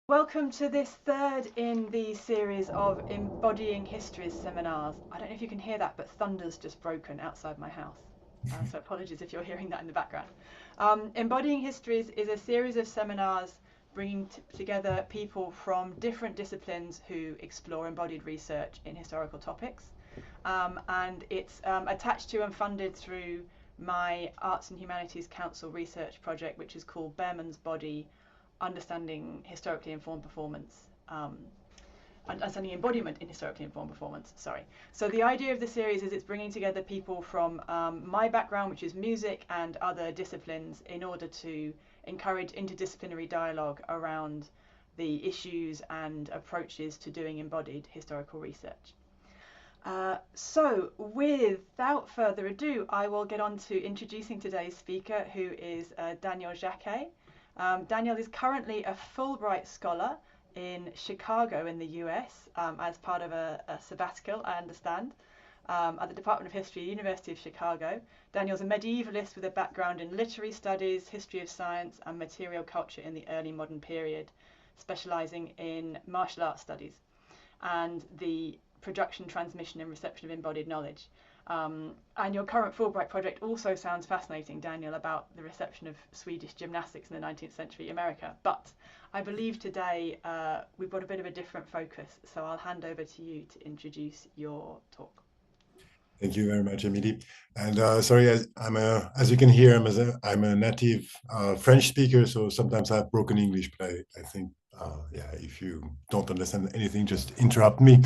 Welcome to this third in the series of Embodying Histories seminars. I don't know if you can hear that, but thunder's just broken outside my house. So apologies if you're hearing that in the background. Embodying Histories is a series of seminars bringing together people from different disciplines who explore embodied research in historical topics. And it's attached to and funded through my Arts and Humanities Council research project, which is called Behrman's Body: Understanding Historically Informed Performance, understanding embodiment in historically informed performance. Sorry. So the idea of the series is it's bringing together people from my background, which is music, and other disciplines, in order to encourage interdisciplinary dialogue around the issues and approaches to doing embodied historical research. So without further ado, I will get on to introducing today's speaker, who is Daniel Jacquet. Daniel is currently a Fulbright scholar in Chicago in the US, as part of a sabbatical, I understand, at the Department of History, University of Chicago. Daniel's a medievalist with a background in literary studies, history of science, and material culture in the early modern period, specializing in martial arts studies and the production, transmission, and reception of embodied knowledge. And your current Fulbright project also sounds fascinating, Daniel, about the reception of Swedish gymnastics in the 19th century America. But I believe today we've got a bit of a different focus, so I'll hand over to you to introduce your talk. Thank you very much, Emily. And sorry, as you can hear, I'm a native French speaker, so sometimes I have broken English, but I think, yeah, if you don't understand anything, just interrupt me.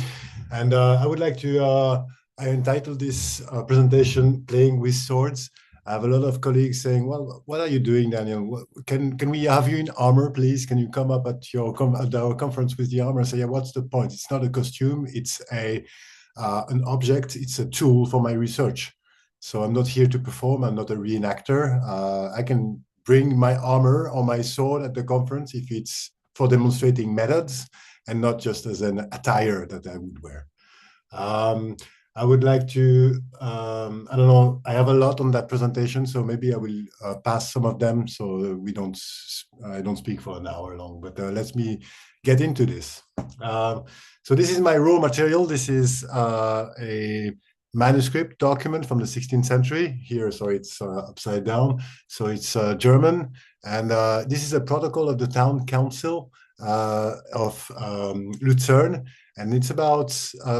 And I would like to, I entitled this presentation, Playing with Swords. I have a lot of colleagues saying, well, what are you doing, Daniel? Can we have you in armor, please? Can you come up at our conference with the armor? I say, yeah, what's the point? It's not a costume, it's an object, it's a tool for my research. So I'm not here to perform, I'm not a reenactor. I can bring my armor or my sword at the conference if it's for demonstrating methods and not just as an attire that I would wear. I would like to, I don't know, I have a lot on that presentation, so maybe I will pass some of them so I don't speak for an hour long, but let me get into this. So this is my raw material. This is a manuscript document from the 16th century. Here, sorry, it's upside down. So it's German. And this is a protocol of the town council of Lucerne. And it's about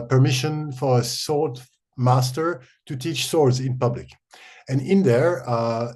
permission for a sword master to teach swords in public. And in there,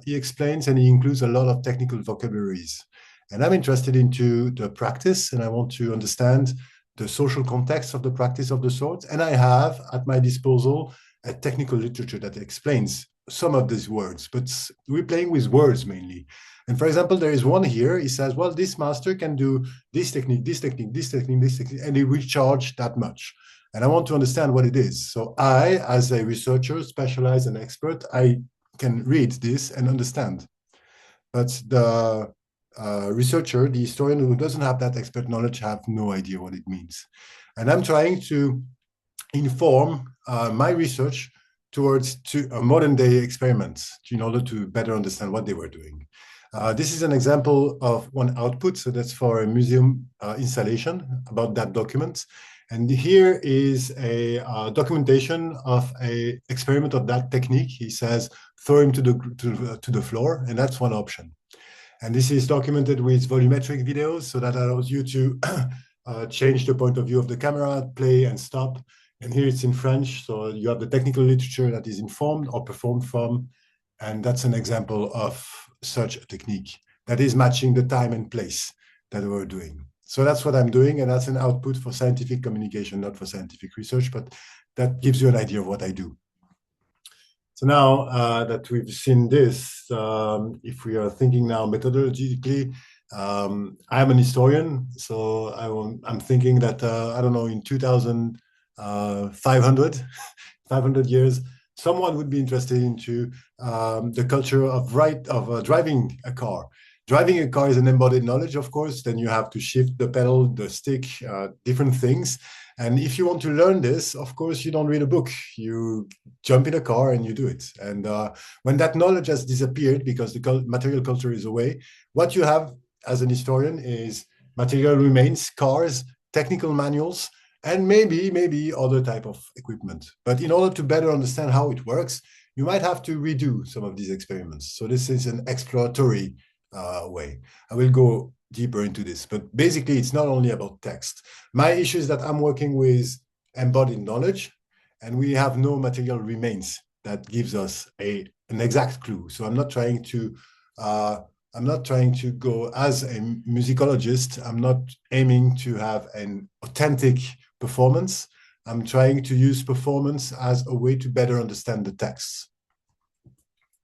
he explains and he includes a lot of technical vocabularies. And I'm interested into the practice, and I want to understand the social context of the practice of the swords. And I have at my disposal a technical literature that explains some of these words, but we're playing with words mainly. And for example, there is one here, he says, well, this master can do this technique, this technique, this technique, this technique, and he will charge that much. And I want to understand what it is. So I, as a researcher, specialized and expert, I can read this and understand. But the researcher, the historian who doesn't have that expert knowledge, have no idea what it means. And I'm trying to inform my research towards modern day experiments in order to better understand what they were doing. This is an example of one output, so that's for a museum installation about that document. And here is a documentation of an experiment of that technique. He says, throw him to the floor, and that's one option. And this is documented with volumetric videos, so that allows you to change the point of view of the camera, play and stop. And here it's in French, so you have the technical literature that is informed or performed from, and that's an example of such a technique that is matching the time and place that we're doing. So that's what I'm doing, and that's an output for scientific communication, not for scientific research, but that gives you an idea of what I do. So now that we've seen this, if we are thinking now methodologically, I'm an historian, so I'm thinking that, I don't know, in 2,500 500 years, someone would be interested into the culture of driving a car. Driving a car is an embodied knowledge, of course. Then you have to shift the pedal, the stick, different things. And if you want to learn this, of course, you don't read a book. You jump in a car and you do it. And when that knowledge has disappeared because the material culture is away, what you have as an historian is material remains, cars, technical manuals, and maybe other type of equipment. But in order to better understand how it works, you might have to redo some of these experiments. So this is an exploratory way. I will go deeper into this, but basically it's not only about text. My issue is that I'm working with embodied knowledge, and we have no material remains that gives us an exact clue. So I'm not trying to go as a musicologist. I'm not aiming to have an authentic performance. I'm trying to use performance as a way to better understand the texts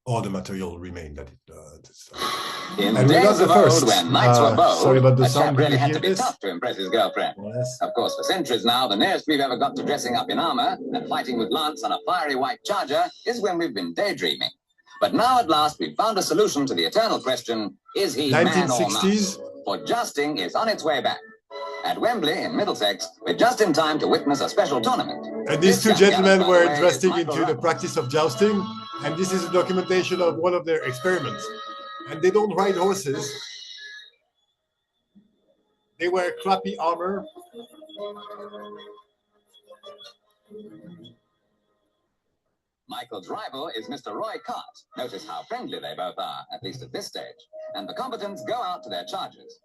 or the material remain that it in the days of old, when knights were bold, sorry about the a sound. chap really had to be tough to impress his girlfriend. Yes. Of course, for centuries now, the nearest we've ever got to dressing up in armor and fighting with lance on a fiery white charger is when we've been daydreaming. But now at last we've found a solution to the eternal question, is he man or mouse? For jousting is on its way back. At Wembley in Middlesex, we're just in time to witness a special tournament. And these two gentlemen were interested into the practice of jousting, and this is a documentation of one of their experiments. And they don't ride horses. They wear crappy armor. Michael's rival is Mr. Roy Cart. Notice how friendly they both are, at least at this stage. And the combatants go out to their charges.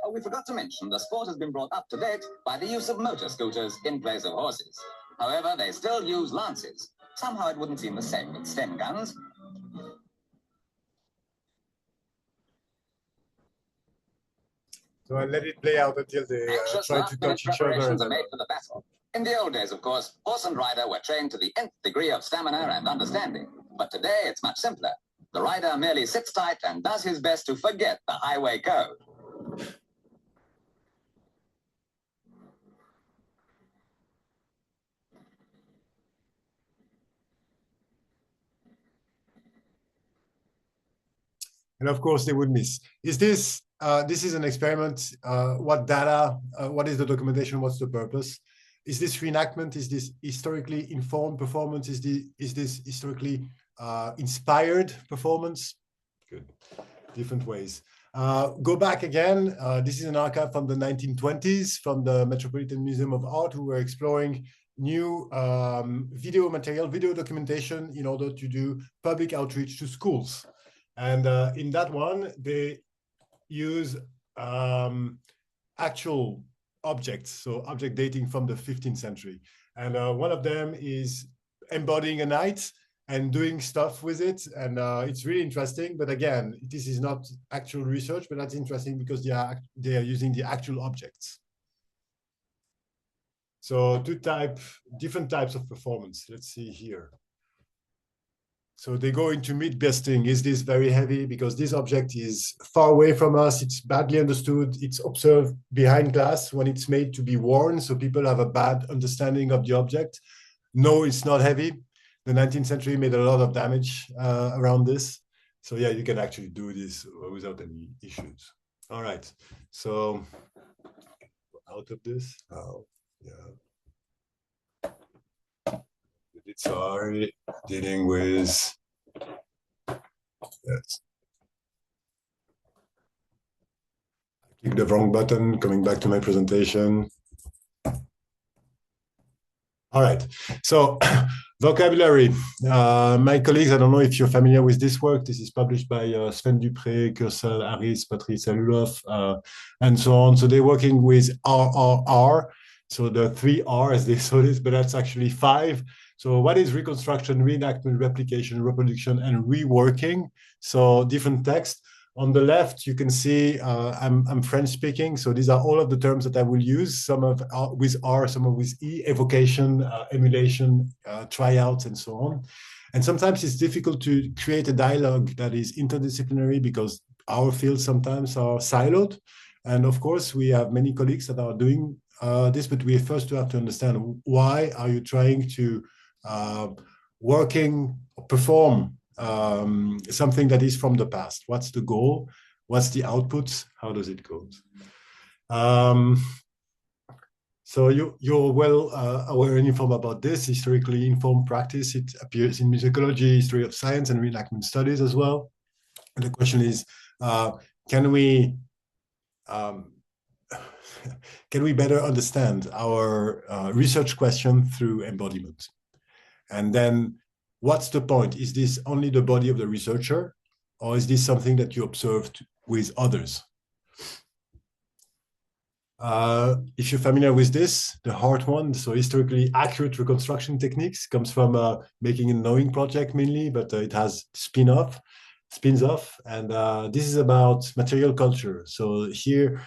Oh, we forgot to mention the sport has been brought up to date by the use of motor scooters in place of horses. However, they still use lances. Somehow it wouldn't seem the same with stem guns. So I let it play out until they try to touch each other. Are made for the battle. In the old days, of course, horse and rider were trained to the nth degree of stamina and understanding. But today it's much simpler. The rider merely sits tight and does his best to forget the highway code. And of course they would miss. Is this is an experiment? What data? What is the documentation? What's the purpose? Is this reenactment? Is this historically informed performance? Is this historically inspired performance? Good, different ways. Go back again. This is an archive from the 1920s from the Metropolitan Museum of Art, who were exploring new video material, video documentation in order to do public outreach to schools. And in that one, they use actual objects, so object dating from the 15th century. And one of them is embodying a knight and doing stuff with it. And it's really interesting. But again, this is not actual research, but that's interesting because they are using the actual objects. So different types of performance. Let's see here. So they go into myth busting. Is this very heavy? Because this object is far away from us. It's badly understood. It's observed behind glass when it's made to be worn. So people have a bad understanding of the object. No, it's not heavy. The 19th century made a lot of damage around this. So yeah, you can actually do this without any issues. All right. So out of this. Oh, yeah. Sorry, dealing with, yes. I clicked the wrong button, coming back to my presentation. All right, so vocabulary. My colleagues, I don't know if you're familiar with this work. This is published by Sven Dupré, Kursel, Harris, Patrice Aluloff, and so on. So they're working with RRR. So the 3 R's, they saw this, but that's actually 5. So what is reconstruction, reenactment, replication, reproduction, and reworking? So different text. On the left, you can see I'm French speaking. So these are all of the terms that I will use. Some of with R, some of with E, evocation, emulation, tryouts, and so on. And sometimes it's difficult to create a dialogue that is interdisciplinary because our fields sometimes are siloed. And of course, we have many colleagues that are doing this, but we first have to understand why are you trying to perform something that is from the past. What's the goal? What's the outputs? How does it go? So you're well aware and informed about this. Historically informed practice. It appears in musicology, history of science, and reenactment studies as well. And the question is, can we can we better understand our research question through embodiment? And then what's the point? Is this only the body of the researcher, or is this something that you observed with others? If you're familiar with this, the hard one, so historically accurate reconstruction techniques, comes from making a knowing project mainly, but it has spins off, and this is about material culture. So here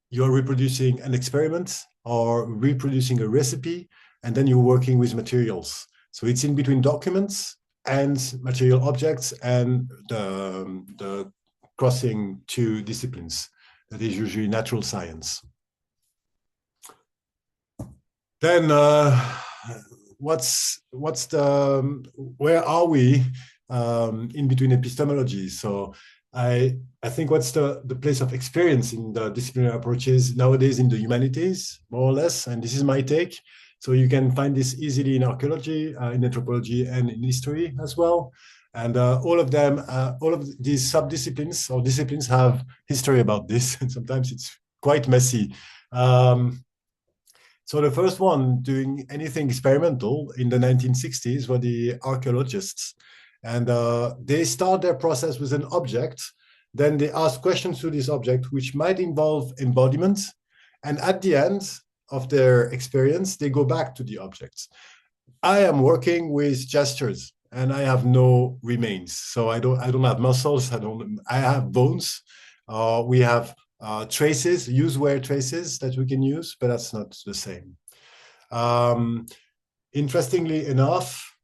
you're reproducing an experiment or reproducing a recipe, and then you're working with materials. So it's in between documents and material objects, and the crossing two disciplines. That is usually natural science. Then where are we in between epistemologies? So I think what's the place of experience in the disciplinary approaches nowadays in the humanities, more or less, and this is my take. So you can find this easily in archaeology, in anthropology, and in history as well. And all of these subdisciplines or disciplines have history about this, and sometimes it's quite messy. So the first one doing anything experimental in the 1960s were the archaeologists. And they start their process with an object. Then they ask questions to this object, which might involve embodiment. And at the end of their experience, they go back to the objects. I am working with gestures, and I have no remains. So I don't have muscles. I have bones. We have traces, use-wear traces that we can use, but that's not the same. Interestingly enough,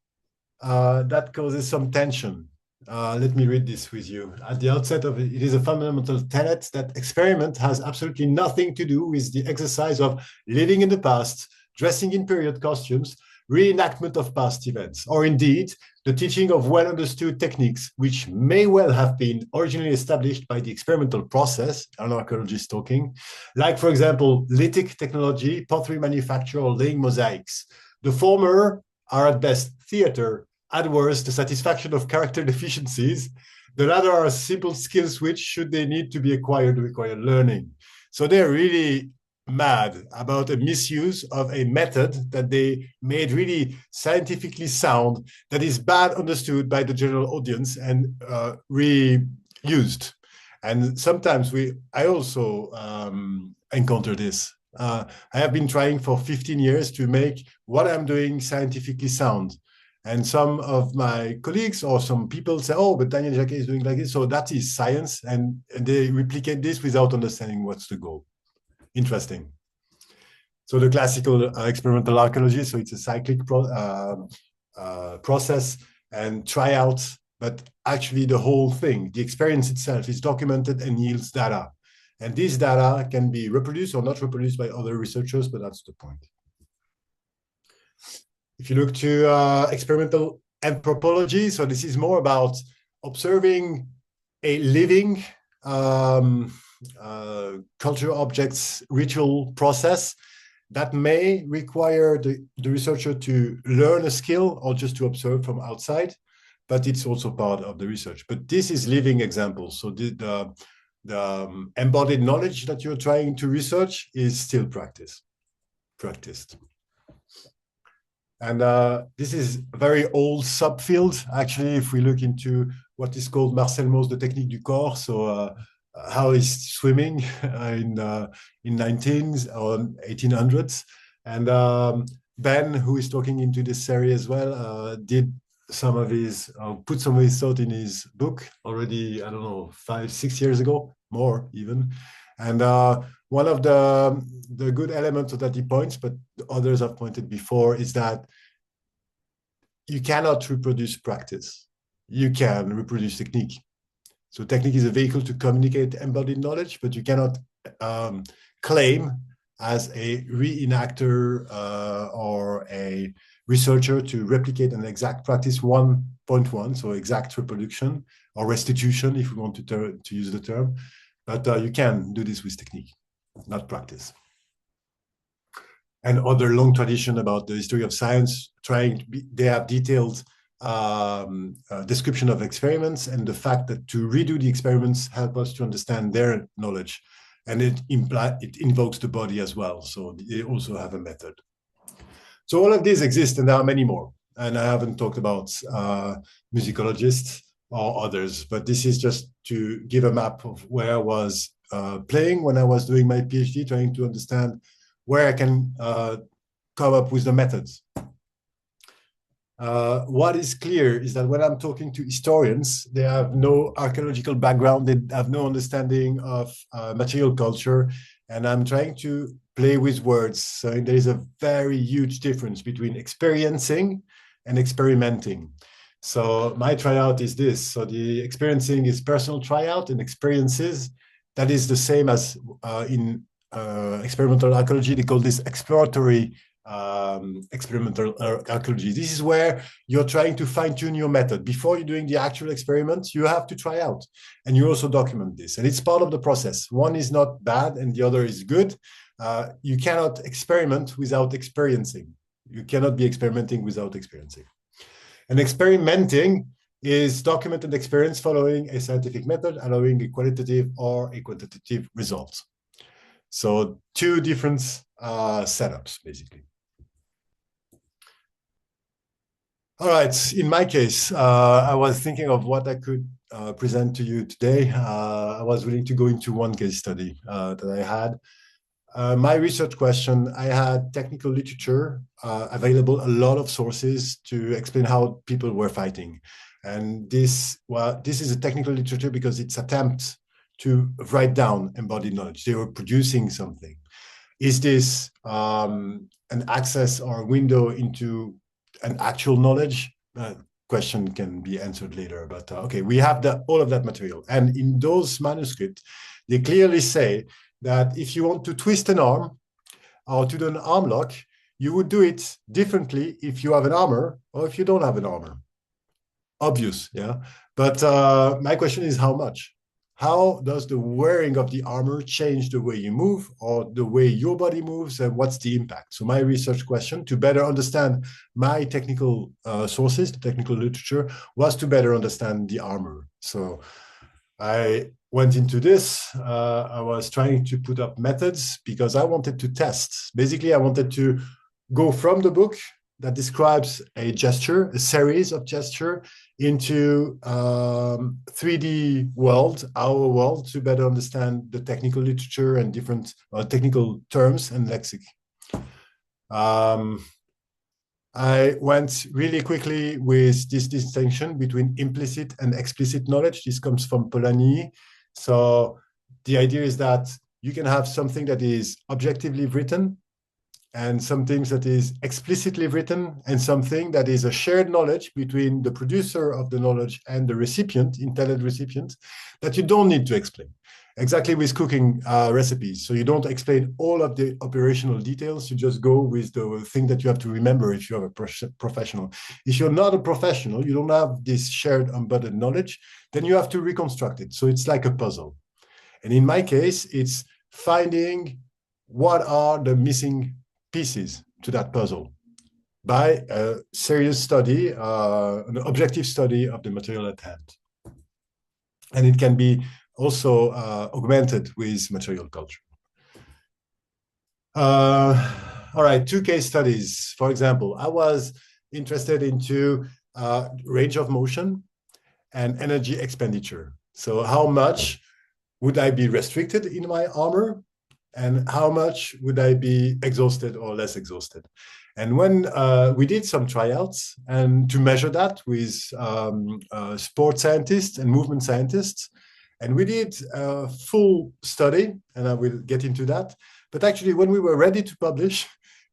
that causes some tension. Let me read this with you. At the outset of it, it is a fundamental tenet that experiment has absolutely nothing to do with the exercise of living in the past, dressing in period costumes, reenactment of past events, or indeed the teaching of well-understood techniques, which may well have been originally established by the experimental process, an archaeologist talking, like, for example, lithic technology, pottery manufacture, or laying mosaics. The former are at best theater, at worst the satisfaction of character deficiencies. The latter are simple skills which, should they need to be acquired, require learning. So they're really mad about a misuse of a method that they made really scientifically sound, that is bad understood by the general audience and reused. And sometimes I also encounter this. I have been trying for 15 years to make what I'm doing scientifically sound. And some of my colleagues or some people say, oh, but Daniel Jacquet is doing like this. So that is science. And they replicate this without understanding what's the goal. Interesting. So the classical experimental archaeology, so it's a cyclic process and tryouts, but actually the whole thing, the experience itself is documented and yields data. And these data can be reproduced or not reproduced by other researchers, but that's the point. If you look to experimental anthropology, so this is more about observing a living cultural objects ritual process that may require the researcher to learn a skill or just to observe from outside, but it's also part of the research. But this is living examples. So the embodied knowledge that you're trying to research is still practiced. And this is a very old subfield, actually, if we look into what is called Marcel Mauss, the technique du corps. So how is swimming in 19s or 1800s. And Ben, who is talking into this series as well, did some of his, put some of his thought in his book already, I don't know, 5-6 years ago, more even. And one of the good elements that he points, but others have pointed before, is that you cannot reproduce practice. You can reproduce technique. So technique is a vehicle to communicate embodied knowledge, but you cannot claim as a reenactor or a researcher to replicate an exact practice 1.1, so exact reproduction or restitution, if we want to use the term. But you can do this with technique, not practice. And other long tradition about the history of science, they have detailed description of experiments, and the fact that to redo the experiments help us to understand their knowledge. and it invokes the body as well. So they also have a method. So all of these exist, and there are many more. And I haven't talked about musicologists or others, but this is just to give a map of where I was playing when I was doing my PhD, trying to understand where I can come up with the methods. What is clear is that when I'm talking to historians, they have no archaeological background, they have no understanding of material culture, and I'm trying to play with words. So there is a very huge difference between experiencing and experimenting. So my tryout is this. So the experiencing is personal tryout, and experiences, that is the same as in experimental archaeology. They call this exploratory experimental archaeology. This is where you're trying to fine-tune your method. Before you're doing the actual experiment, you have to try out, and you also document this, and it's part of the process. One is not bad and the other is good. You cannot experiment without experiencing. You cannot be experimenting without experiencing. And experimenting is documented experience following a scientific method, allowing a qualitative or a quantitative result. So two different setups, basically. All right, in my case, I was thinking of what I could present to you today. I was willing to go into one case study that I had. My research question, I had technical literature available, a lot of sources to explain how people were fighting. And this is a technical literature because it's attempts to write down embodied knowledge. They were producing something. Is this an access or a window into an actual knowledge? Question can be answered later, but okay, we have all of that material. And in those manuscripts, they clearly say that if you want to twist an arm or to do an arm lock, you would do it differently if you have an armor or if you don't have an armor. Obvious, yeah? But my question is how much? How does the wearing of the armor change the way you move or the way your body moves, and what's the impact? So my research question, to better understand my technical sources, the technical literature, was to better understand the armor. So I went into this. I was trying to put up methods because I wanted to test. Basically, I wanted to go from the book that describes a gesture, a series of gesture, into 3D world, our world, to better understand the technical literature and different technical terms and lexic. I went really quickly with this distinction between implicit and explicit knowledge. This comes from Polanyi. So the idea is that you can have something that is objectively written and something that is explicitly written, and something that is a shared knowledge between the producer of the knowledge and the recipient, intended recipient, that you don't need to explain. Exactly with cooking recipes. So you don't explain all of the operational details, you just go with the thing that you have to remember if you're a professional. If you're not a professional, you don't have this shared embodied knowledge, then you have to reconstruct it. So it's like a puzzle. And in my case, it's finding what are the missing pieces to that puzzle by a serious study, an objective study of the material at hand. And it can be also augmented with material culture. All right, two case studies. For example, I was interested into range of motion and energy expenditure. So how much would I be restricted in my armor, and how much would I be exhausted or less exhausted? And when we did some tryouts, and to measure that with sports scientists and movement scientists, and we did a full study, and I will get into that. But actually, when we were ready to publish,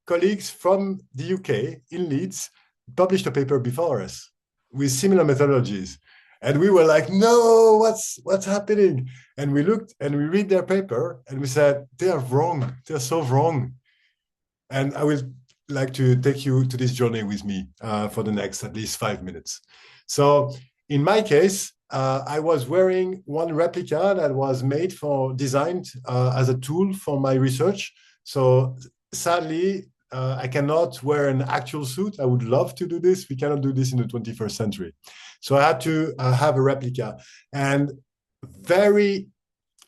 colleagues from the UK in Leeds published a paper before us with similar methodologies. And we were like, no, what's happening? And we looked and we read their paper and we said, they are wrong. They're so wrong. And I would like to take you to this journey with me for the next at least 5 minutes. So in my case, I was wearing one replica that was designed as a tool for my research. So sadly, I cannot wear an actual suit. I would love to do this. We cannot do this in the 21st century. So I had to have a replica. And very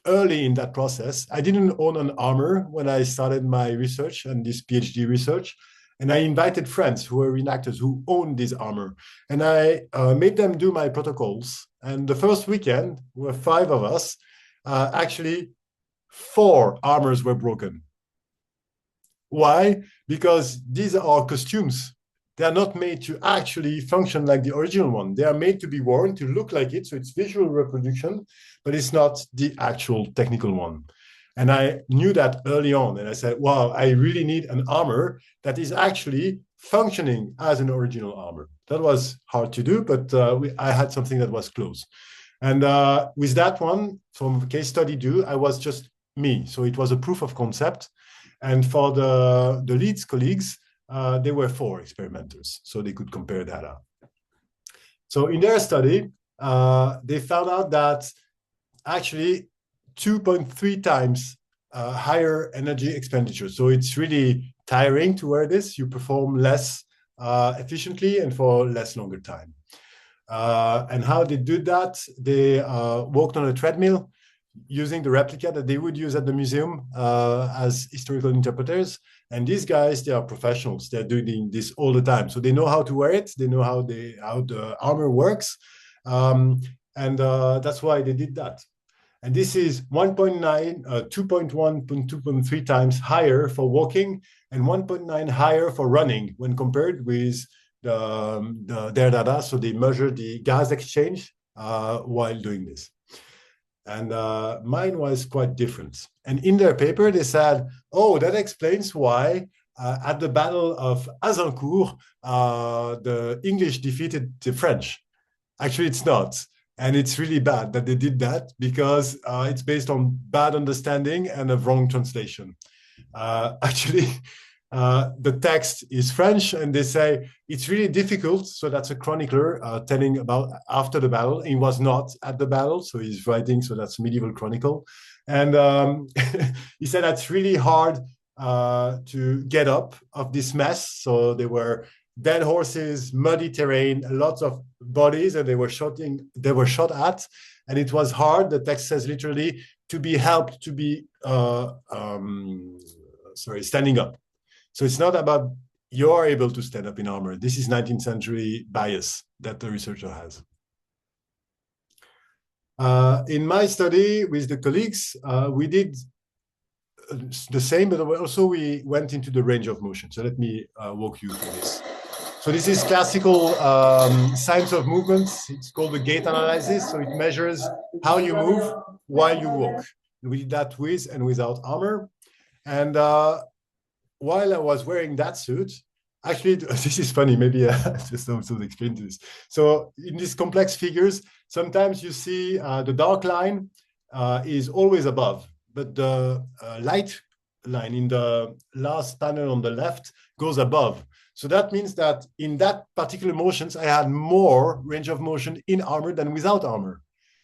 early in that process. I didn't own an armor when I started my research and this PhD research. And I invited friends who were reenactors who owned this armor. And I made them do my protocols. And the first weekend, there were 5 of us, actually 4 armors were broken. Why? Because these are costumes. They are not made to actually function like the original one. They are made to be worn, to look like it. So it's visual reproduction, but it's not the actual technical one. And I knew that early on. And I said, wow, I really need an armor that is actually functioning as an original armor. That was hard to do, but I had something that was close. And with that one, from case study 2, I was just me. So it was a proof of concept. And for the Leeds colleagues, there were 4 experimenters, so they could compare data. So in their study, they found out that actually 2.3 times higher energy expenditure. So it's really tiring to wear this. You perform less efficiently and for less longer time. And how they did that, they walked on a treadmill using the replica that they would use at the museum as historical interpreters. And these guys, they are professionals. They're doing this all the time. So they know how to wear it. They know how the armor works. And that's why they did that. And this is 1.9, 2.1, 2.3 times higher for walking and 1.9 higher for running when compared with their data. So they measure the gas exchange while doing this. And mine was quite different. And in their paper, they said, oh, that explains why at the Battle of Azincourt, the English defeated the French. Actually, it's not. And it's really bad that they did that because it's based on bad understanding and a wrong translation. Actually, the text is French, and they say it's really difficult. So that's a chronicler telling about after the battle. He was not at the battle, so he's writing. So that's medieval chronicle, and he said that's really hard to get up of this mess. So there were dead horses, muddy terrain, lots of bodies, and they were shot at, and it was hard. The text says literally to be helped to be standing up. So it's not about you're able to stand up in armor. This is 19th century bias that the researcher has. In my study with the colleagues, we did the same, but also we went into the range of motion. So let me walk you through this. So this is classical science of movements. It's called the gait analysis. So it measures how you move while you walk. We did that with and without armor. And while I was wearing that suit, actually, this is funny, maybe just to explain this. So in these complex figures, sometimes you see the dark line is always above, but the light line in the last panel on the left goes above. So that means that in that particular motions, I had more range of motion in armor than without armor.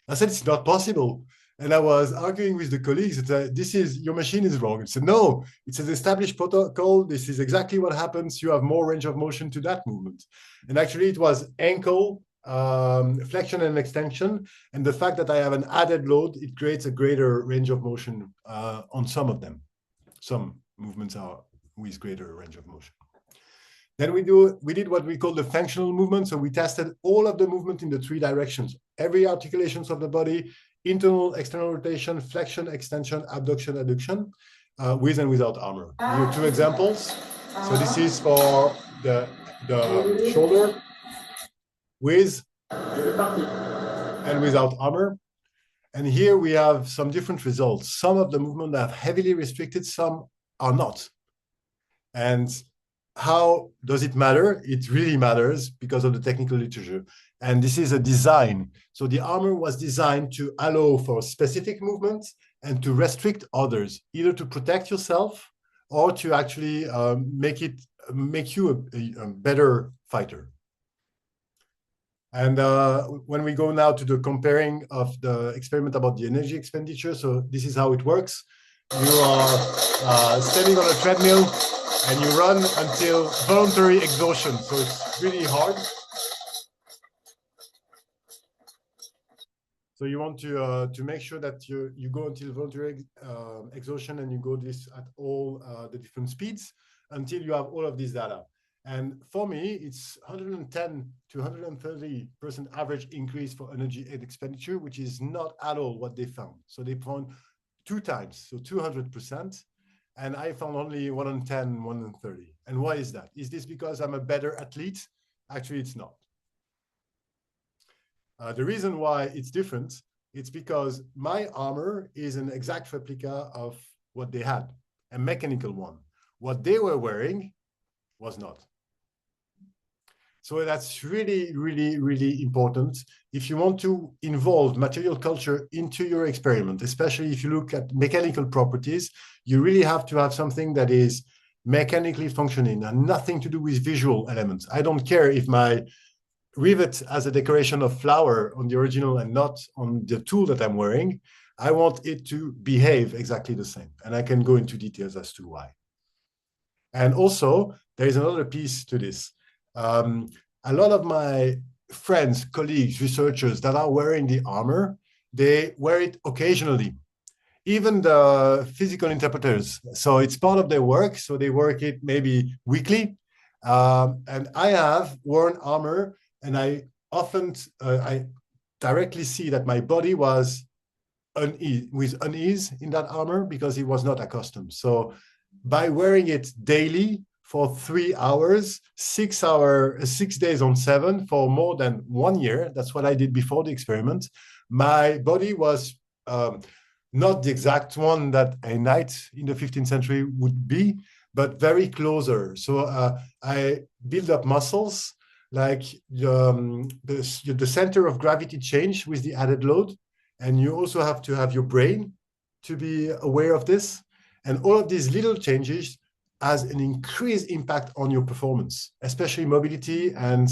I said, it's not possible. And I was arguing with the colleagues that your machine is wrong. I said, no, it's an established protocol. This is exactly what happens. You have more range of motion to that movement. And actually it was ankle, flexion and extension. And the fact that I have an added load, it creates a greater range of motion on some of them. Some movements are with greater range of motion. Then we did what we call the functional movement. So we tested all of the movement in the 3 directions, every articulations of the body, internal, external rotation, flexion, extension, abduction, adduction, with and without armor. Here are 2 examples. So this is for the shoulder with and without armor. And here we have some different results. Some of the movement are heavily restricted, some are not. And how does it matter? It really matters because of the technical literature. And this is a design. So the armor was designed to allow for specific movements and to restrict others, either to protect yourself or to actually make you a better fighter. And when we go now to the comparing of the experiment about the energy expenditure, so this is how it works. You are standing on a treadmill and you run until voluntary exhaustion. So it's really hard. So you want to make sure that you go until voluntary exhaustion, and you go this at all the different speeds until you have all of this data. And for me, it's 110 to 130% average increase for energy and expenditure, which is not at all what they found. So they found 2 times, so 200%. And I found only 110, 130. And why is that? Is this because I'm a better athlete? Actually, it's not. The reason why it's different, it's because my armor is an exact replica of what they had, a mechanical one. What they were wearing was not. So that's really, really, really important. If you want to involve material culture into your experiment, especially if you look at mechanical properties, you really have to have something that is mechanically functioning and nothing to do with visual elements. I don't care if my rivet has a decoration of flower on the original and not on the tool that I'm wearing. I want it to behave exactly the same. And I can go into details as to why. And also, there is another piece to this. A lot of my friends, colleagues, researchers that are wearing the armor, they wear it occasionally. Even the physical interpreters. So it's part of their work. So they work it maybe weekly. And I have worn armor, and I often, I directly see that my body was with unease in that armor because it was not accustomed. So by wearing it daily for 3 hours, 6 days on 7 for more than 1 year, that's what I did before the experiment, my body was not the exact one that a knight in the 15th century would be, but very closer. So I build up muscles, like the center of gravity change with the added load. And you also have to have your brain to be aware of this. And all of these little changes has an increased impact on your performance, especially mobility and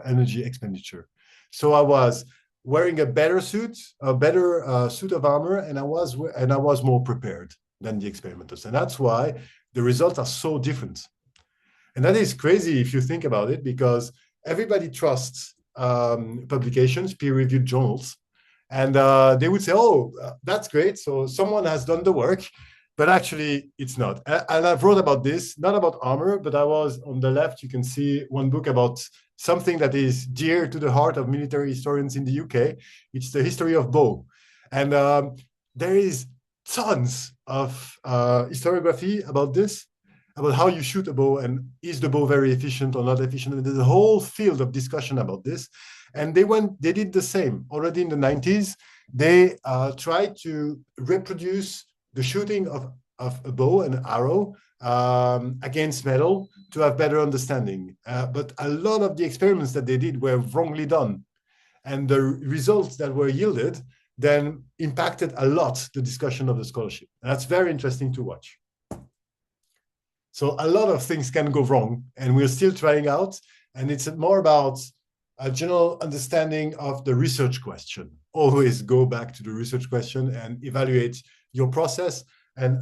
energy expenditure. So I was wearing a better suit of armor, and I was more prepared than the experimenters. And that's why the results are so different. And that is crazy if you think about it, because everybody trusts publications, peer-reviewed journals, and they would say, oh, that's great. So someone has done the work, but actually it's not. And I've wrote about this, not about armor, but I was on the left, you can see one book about something that is dear to the heart of military historians in the UK. It's the history of bow. And there is tons of historiography about this, about how you shoot a bow, and is the bow very efficient or not efficient. And there's a whole field of discussion about this. And they did the same already in the 90s. They tried to reproduce the shooting of a bow and arrow against metal to have better understanding. But a lot of the experiments that they did were wrongly done. And the results that were yielded then impacted a lot the discussion of the scholarship. And that's very interesting to watch. So a lot of things can go wrong, and we're still trying out. And it's more about a general understanding of the research question. Always go back to the research question and evaluate your process. And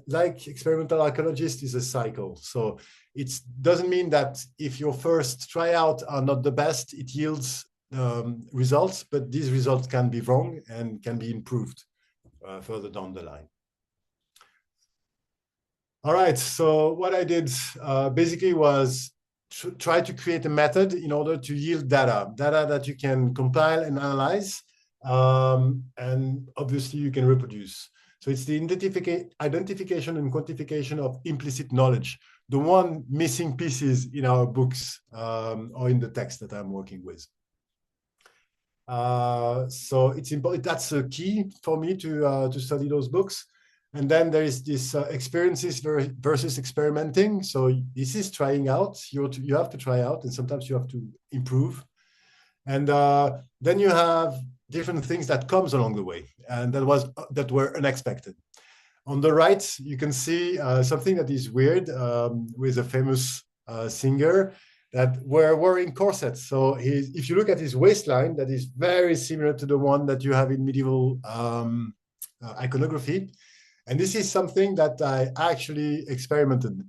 like experimental archaeologist is a cycle. So it doesn't mean that if your first tryout are not the best, it yields results, but these results can be wrong and can be improved further down the line. All right, so what I did basically was try to create a method in order to yield data that you can compile and analyze, and obviously you can reproduce. So it's the identification and quantification of implicit knowledge, the one missing pieces in our books or in the text that I'm working with. So it's important. That's a key for me to study those books. And then there is this experiences versus experimenting. So this is trying out. You have to try out, and sometimes you have to improve. And then you have different things that comes along the way, and that were unexpected. On the right, you can see something that is weird with a famous singer that were wearing corsets. So if you look at his waistline, that is very similar to the one that you have in medieval iconography. And this is something that I actually experimented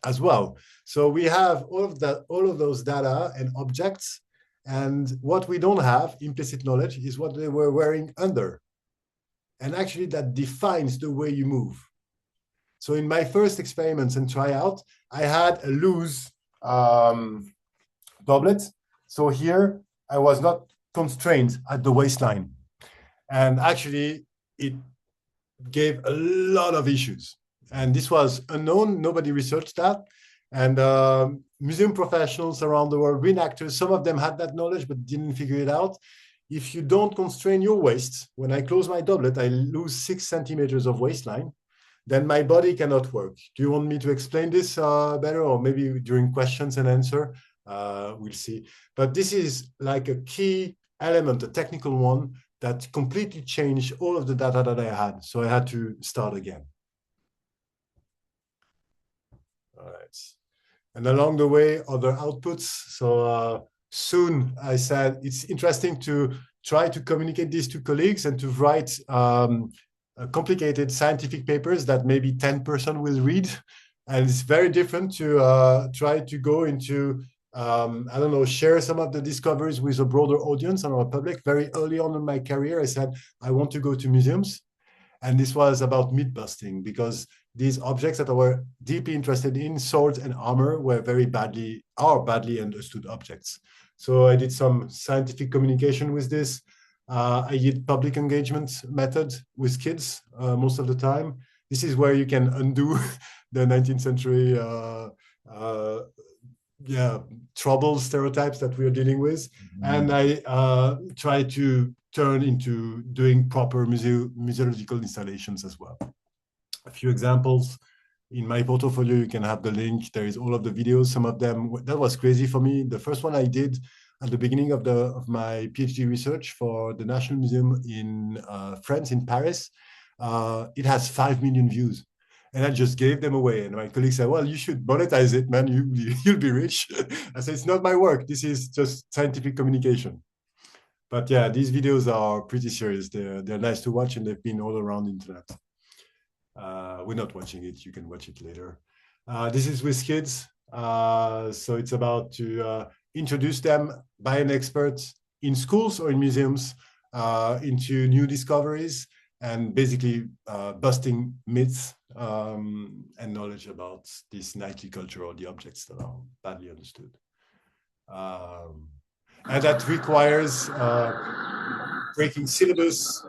as well. So we have all of those data and objects, And what we don't have, implicit knowledge, is what they were wearing under. And actually that defines the way you move. So in my first experiments and tryout, I had a loose doublet. So here I was not constrained at the waistline. And actually it gave a lot of issues. And this was unknown, nobody researched that. And museum professionals around the world, reenactors, some of them had that knowledge but didn't figure it out. If you don't constrain your waist, when I close my doublet, I lose 6 centimeters of waistline, then my body cannot work. Do you want me to explain this better, or maybe during questions and answer? We'll see. But this is like a key element, a technical one, that completely changed all of the data that I had. So I had to start again. All right. And along the way, other outputs. So soon I said, it's interesting to try to communicate this to colleagues and to write complicated scientific papers that maybe 10% will read. And it's very different to try to go into, I don't know, share some of the discoveries with a broader audience and our public. Very early on in my career, I said, I want to go to museums. And this was about myth busting, because these objects that I were deeply interested in, swords and armor, were badly understood objects. So I did some scientific communication with this. I did public engagement method with kids most of the time. This is where you can undo the 19th century trouble stereotypes that we are dealing with. And I try to turn into doing proper museological installations as well. A few examples. In my portfolio, you can have the link. There is all of the videos. Some of them, that was crazy for me. The first one I did at the beginning of my PhD research for the National Museum in France, in Paris, it has 5 million views. And I just gave them away. And my colleague said, well, you should monetize it, man. You'll be rich. I said, it's not my work. This is just scientific communication. But yeah, these videos are pretty serious. They're nice to watch, and they've been all around the internet. We're not watching it. You can watch it later. This is with kids. So it's about to introduce them by an expert in schools or in museums into new discoveries, and basically busting myths and knowledge about this knightly culture or the objects that are badly understood. And that requires breaking syllabus,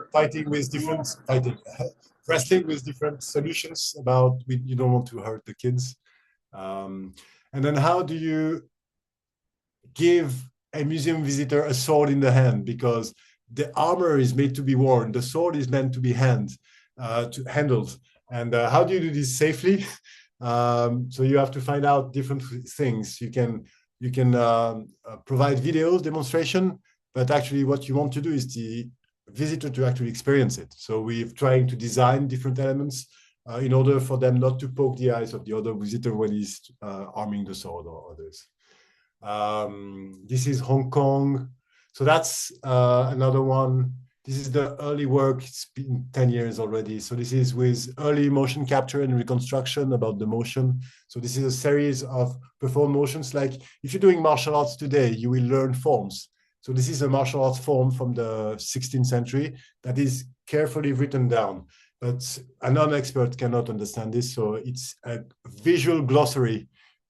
wrestling with different solutions about you don't want to hurt the kids. And then how do you give a museum visitor a sword in the hand? Because the armor is made to be worn, the sword is meant to be handled. And how do you do this safely? So you have to find out different things. You can provide videos, demonstration, but actually what you want to do is the visitor to actually experience it. So we're trying to design different elements in order for them not to poke the eyes of the other visitor when he's arming the sword or others. This is Hong Kong. So that's another one. This is the early work. It's been 10 years already. So this is with early motion capture and reconstruction about the motion. So this is a series of performed motions. Like if you're doing martial arts today, you will learn forms. So this is a martial arts form from the 16th century that is carefully written down. But a non-expert cannot understand this. So it's a visual glossary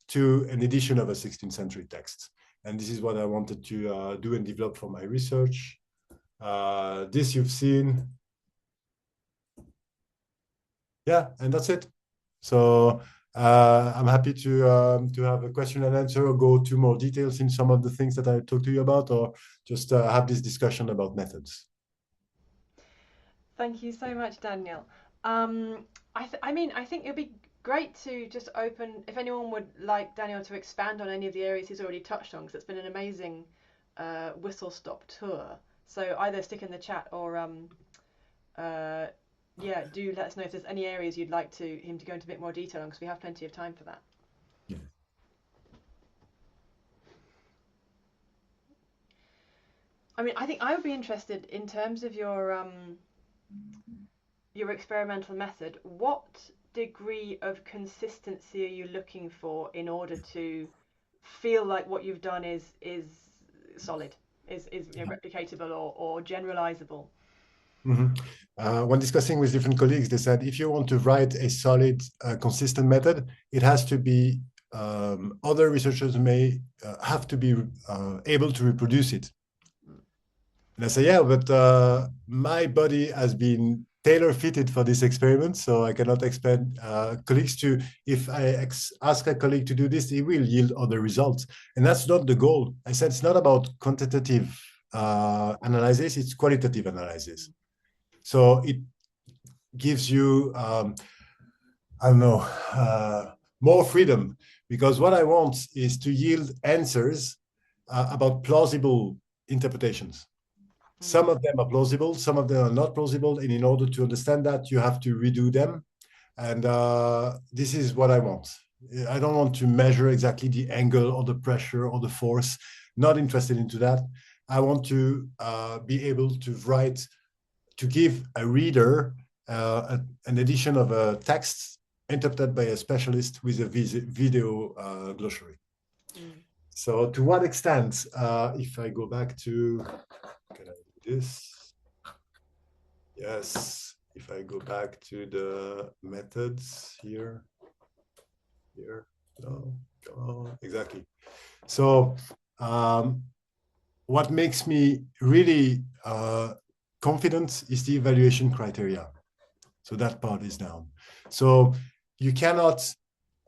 to an edition of a 16th century text. And this is what I wanted to do and develop for my research. This you've seen. Yeah, and that's it. So I'm happy to have a question and answer, or go to more details in some of the things that I talked to you about, or just have this discussion about methods. Thank you so much, Daniel. I mean, I think it'd be great to just open, if anyone would like Daniel to expand on any of the areas he's already touched on, because it's been an amazing whistle-stop tour. So either stick in the chat or yeah, do let us know if there's any areas you'd like him to go into a bit more detail on, because we have plenty of time for that. Yeah. I mean, I think I would be interested in terms of your experimental method. What degree of consistency are you looking for in order to feel like what you've done is solid, is replicatable or generalizable. When discussing with different colleagues, they said if you want to write a solid, consistent method, it has to be other researchers may have to be able to reproduce it. And I say, yeah, but my body has been tailor-fitted for this experiment, so I cannot expect colleagues to, if I ask a colleague to do this, he will yield other results. And that's not the goal. I said it's not about quantitative analysis, it's qualitative analysis. So it gives you, I don't know, more freedom, because what I want is to yield answers about plausible interpretations. Some of them are plausible, some of them are not plausible, and in order to understand that, you have to redo them. And this is what I want. I don't want to measure exactly the angle or the pressure or the force, not interested into that. I want to be able to write, to give a reader an edition of a text interpreted by a specialist with a video glossary. So to what extent, if I go back to, can I do this? Yes, if I go back to the methods here, no, come on, exactly. So what makes me really confident is the evaluation criteria. So that part is down. So you cannot,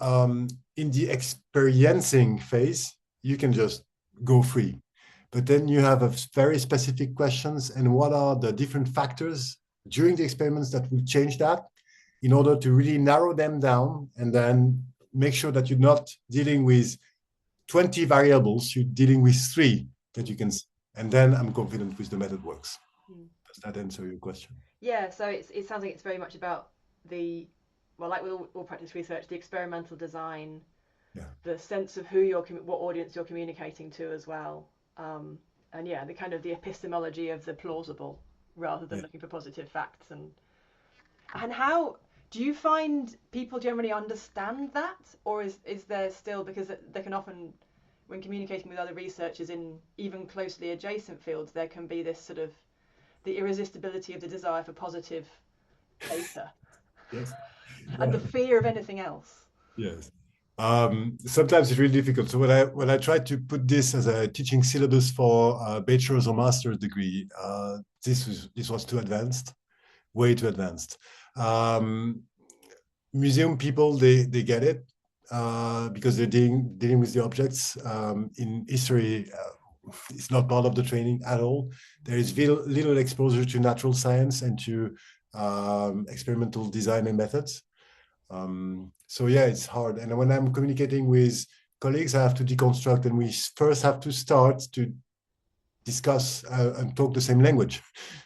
in the experiencing phase, you can just go free. But then you have a very specific questions, and what are the different factors during the experiments that will change that, in order to really narrow them down and then make sure that you're not dealing with 20 variables, you're dealing with 3 that you can see. And then I'm confident with the method works. Does that answer your question? Yeah, so it sounds like it's very much about the, well, like with all practice research, the experimental design, the sense of who what audience you're communicating to as well. And yeah, the kind of the epistemology of the plausible rather than looking for positive facts. And how do you find people generally understand that, or is there still, because they can often, when communicating with other researchers in even closely adjacent fields, there can be this sort of the irresistibility of the desire for positive data. Yes. And the fear of anything else. Yes. Sometimes it's really difficult. So when I try to put this as a teaching syllabus for a bachelor's or master's degree, this was too advanced, way too advanced. Museum people, they get it because they're dealing with the objects. In history, it's not part of the training at all. There is little exposure to natural science and to experimental design and methods. So yeah, it's hard. And when I'm communicating with colleagues, I have to deconstruct, and we first have to start to discuss and talk the same language.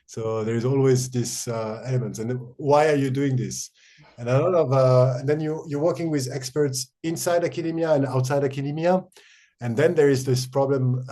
So there is always this element. And why are you doing this? And a lot of, and then you're working with experts inside academia and outside academia. And then there is this problem.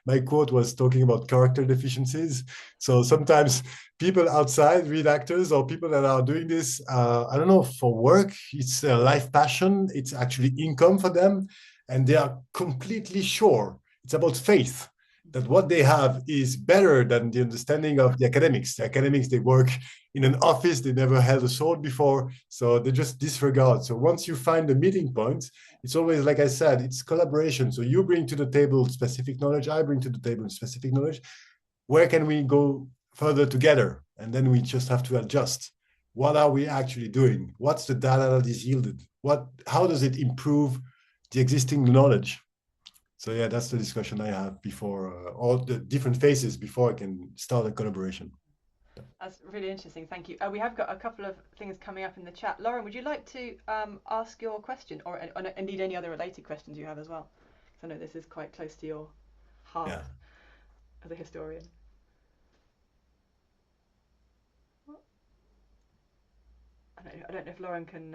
My quote was talking about character deficiencies. So sometimes people outside, redactors or people that are doing this, I don't know, for work, it's a life passion. It's actually income for them. And they are completely sure. It's about faith that what they have is better than the understanding of the academics. The academics, they work in an office. They never held a sword before. So they just disregard. So once you find the meeting point, it's always, like I said, it's collaboration. So you bring to the table specific knowledge. I bring to the table specific knowledge. Where can we go further together? And then we just have to adjust. What are we actually doing? What's the data that is yielded? How does it improve the existing knowledge? So yeah, that's the discussion I have before, all the different phases before I can start a collaboration. That's really interesting. Thank you. We have got a couple of things coming up in the chat. Lauren, would you like to ask your question, or indeed any other related questions you have as well? Because I know this is quite close to your heart as a historian. I don't know if Lauren can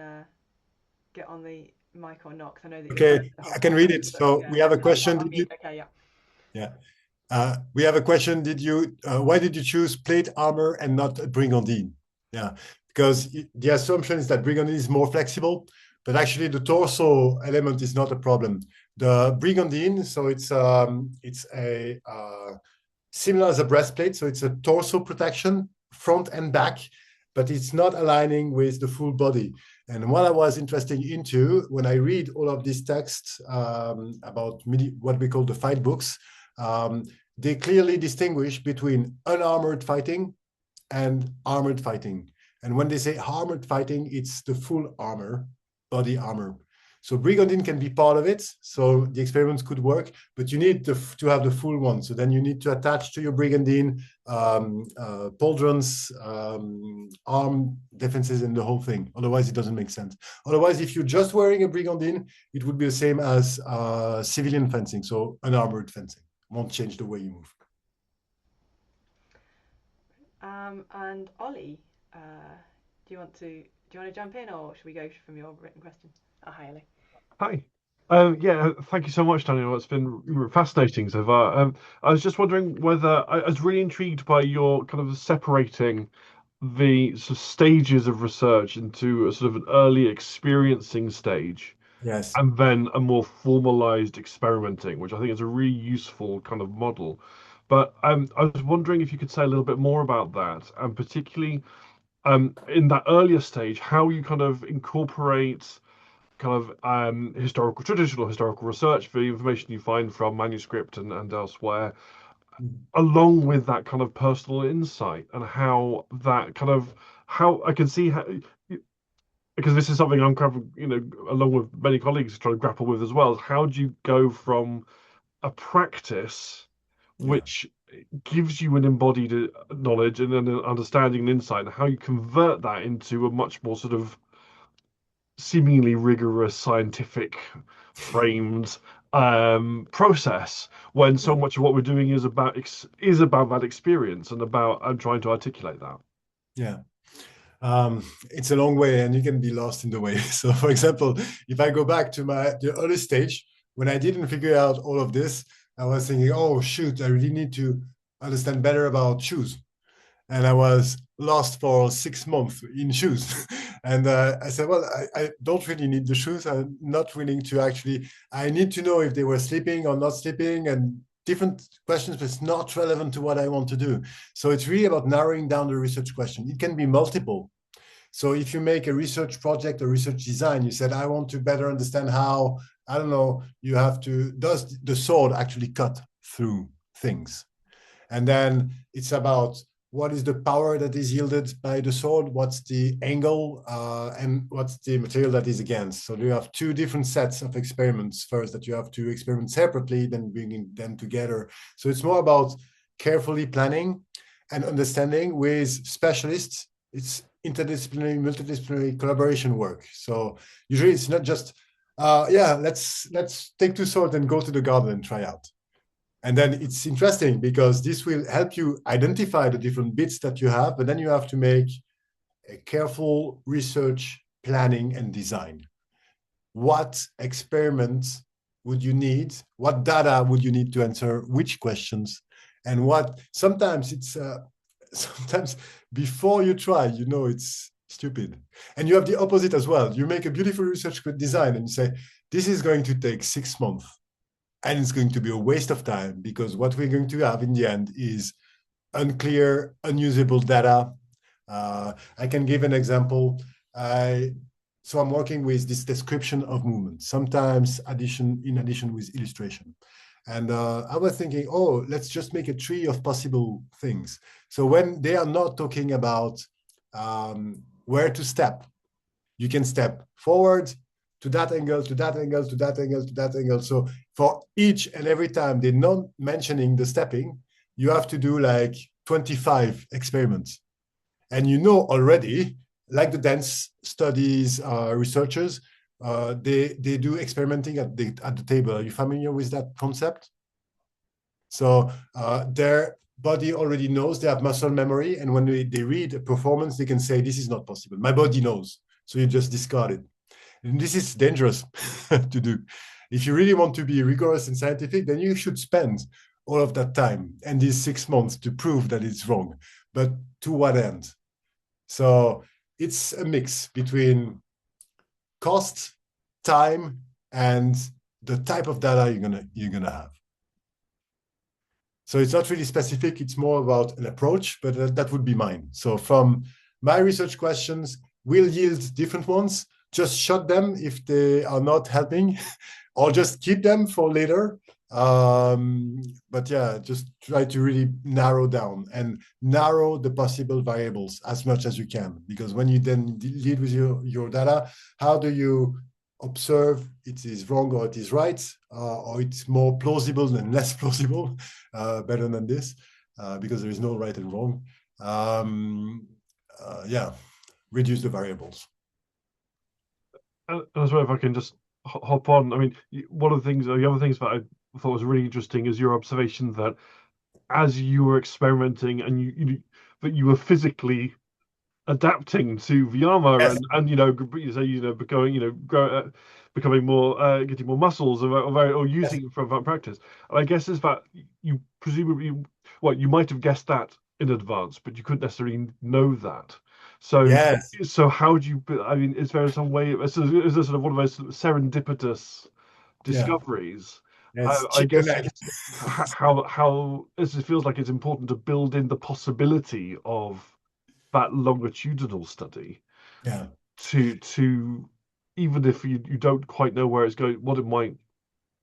get on the mic or not, because I know that. Okay, I can read it. So we have a question. Okay, yeah. We have a question. Why did you choose plate armor and not brigandine? Yeah, because the assumption is that brigandine is more flexible, but actually the torso element is not a problem. The brigandine, so it's a similar as a breastplate, so it's a torso protection, front and back, but it's not aligning with the full body. And what I was interested into when I read all of these texts about what we call the fight books, they clearly distinguish between unarmored fighting and armored fighting. And when they say armored fighting, it's the full armor, body armor. So brigandine can be part of it. So the experiments could work, but you need to have the full one. So then you need to attach to your brigandine pauldrons, arm defenses, and the whole thing. Otherwise, it doesn't make sense. Otherwise, if you're just wearing a brigandine, it would be the same as civilian fencing, so unarmored fencing. Won't change the way you move. And Ollie, do you want to jump in, or should we go from your written question? Oh, hi, Ollie. Hi. Yeah, thank you so much, Daniel. It's been fascinating so far. I was just wondering whether I was really intrigued by your kind of separating the sort of stages of research into a sort of an early experiencing stage, Yes. and then a more formalized experimenting, which I think is a really useful kind of model. But I was wondering if you could say a little bit more about that, and particularly in that earlier stage, how you kind of incorporate kind of traditional historical research for the information you find from manuscript and elsewhere, along with that kind of personal insight, and how that kind of, how I can see how, because this is something I'm kind of, along with many colleagues trying to grapple with as well, is how do you go from a practice which gives you an embodied knowledge and an understanding and insight, and how you convert that into a much more sort of seemingly rigorous, scientific framed process, when so much of what we're doing is about that experience and about trying to articulate that. Yeah. It's a long way, and you can be lost in the way. So, for example, if I go back to the early stage, when I didn't figure out all of this, I was thinking, oh, shoot, I really need to understand better about shoes. And I was lost for 6 months in shoes. And I said, well, I don't really need the shoes. I'm not willing to actually, I need to know if they were sleeping or not sleeping, and different questions, but it's not relevant to what I want to do. So it's really about narrowing down the research question. It can be multiple. So if you make a research project or research design, you said, I want to better understand how, I don't know, does the sword actually cut through things? And then it's about what is the power that is yielded by the sword, what's the angle, and what's the material that is against. So you have two different sets of experiments first that you have to experiment separately, then bringing them together. So it's more about carefully planning and understanding with specialists. It's interdisciplinary, multidisciplinary collaboration work. So usually it's not just, let's take two swords and go to the garden and try out. And then it's interesting because this will help you identify the different bits that you have, but then you have to make a careful research, planning, and design. What experiments would you need? What data would you need to answer which questions? And sometimes it's, sometimes before you try, it's stupid. And you have the opposite as well. You make a beautiful research design and you say, this is going to take 6 months. And it's going to be a waste of time, because what we're going to have in the end is unclear, unusable data. I can give an example. So I'm working with this description of movement, sometimes in addition with illustration. And I was thinking, oh, let's just make a tree of possible things. So when they are not talking about where to step, you can step forward, to that angle, to that angle, to that angle, to that angle. So for each and every time they're not mentioning the stepping, you have to do like 25 experiments. And already, like the dance studies researchers, they do experimenting at the table. Are you familiar with that concept? So their body already knows, they have muscle memory. And when they read a performance, they can say, this is not possible. My body knows. So you just discard it. And this is dangerous to do. If you really want to be rigorous and scientific, then you should spend all of that time and these 6 months to prove that it's wrong. But to what end? So it's a mix between cost, time, and the type of data you're gonna have. So it's not really specific, it's more about an approach, but that would be mine. So from my research questions will yield different ones, just shut them if they are not helping, or just keep them for later. But yeah, just try to really narrow down and narrow the possible variables as much as you can, because when you then lead with your data, how do you observe it is wrong or it is right, or it's more plausible than less plausible, better than this, because there is no right and wrong. Yeah, reduce the variables. I was wondering if I can just hop on. I mean, one of the things, the other things that I thought was really interesting is your observation that as you were experimenting and you were physically adapting to Viyama, Yes. and becoming more, getting more muscles, or using Yes. it for that practice. And I guess is that you presumably, well, you might have guessed that in advance, but you couldn't necessarily know that. So, Yes. so how do you? I mean, is there some way? Is there sort of one of those serendipitous discoveries? Yes. I guess Chicken egg. how it feels like it's important to build in the possibility of that longitudinal study, Yeah. to even if you don't quite know where it's going, what it might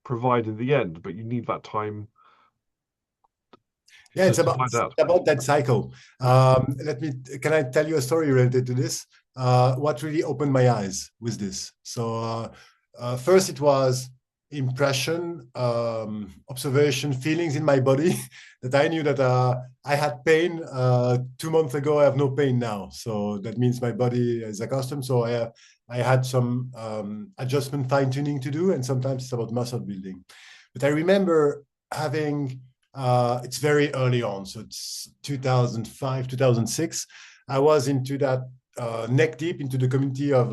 provide in the end, but you need that time. Yeah, it's to find out. about that cycle. Can I tell you a story related to this? What really opened my eyes with this. So first it was impression, observation, feelings in my body that I knew that I had pain 2 months ago. I have no pain now. So that means my body is accustomed. So I had some adjustment, fine tuning to do. And sometimes it's about muscle building. But I remember having, it's very early on. So it's 2005, 2006. I was into that neck deep into the community of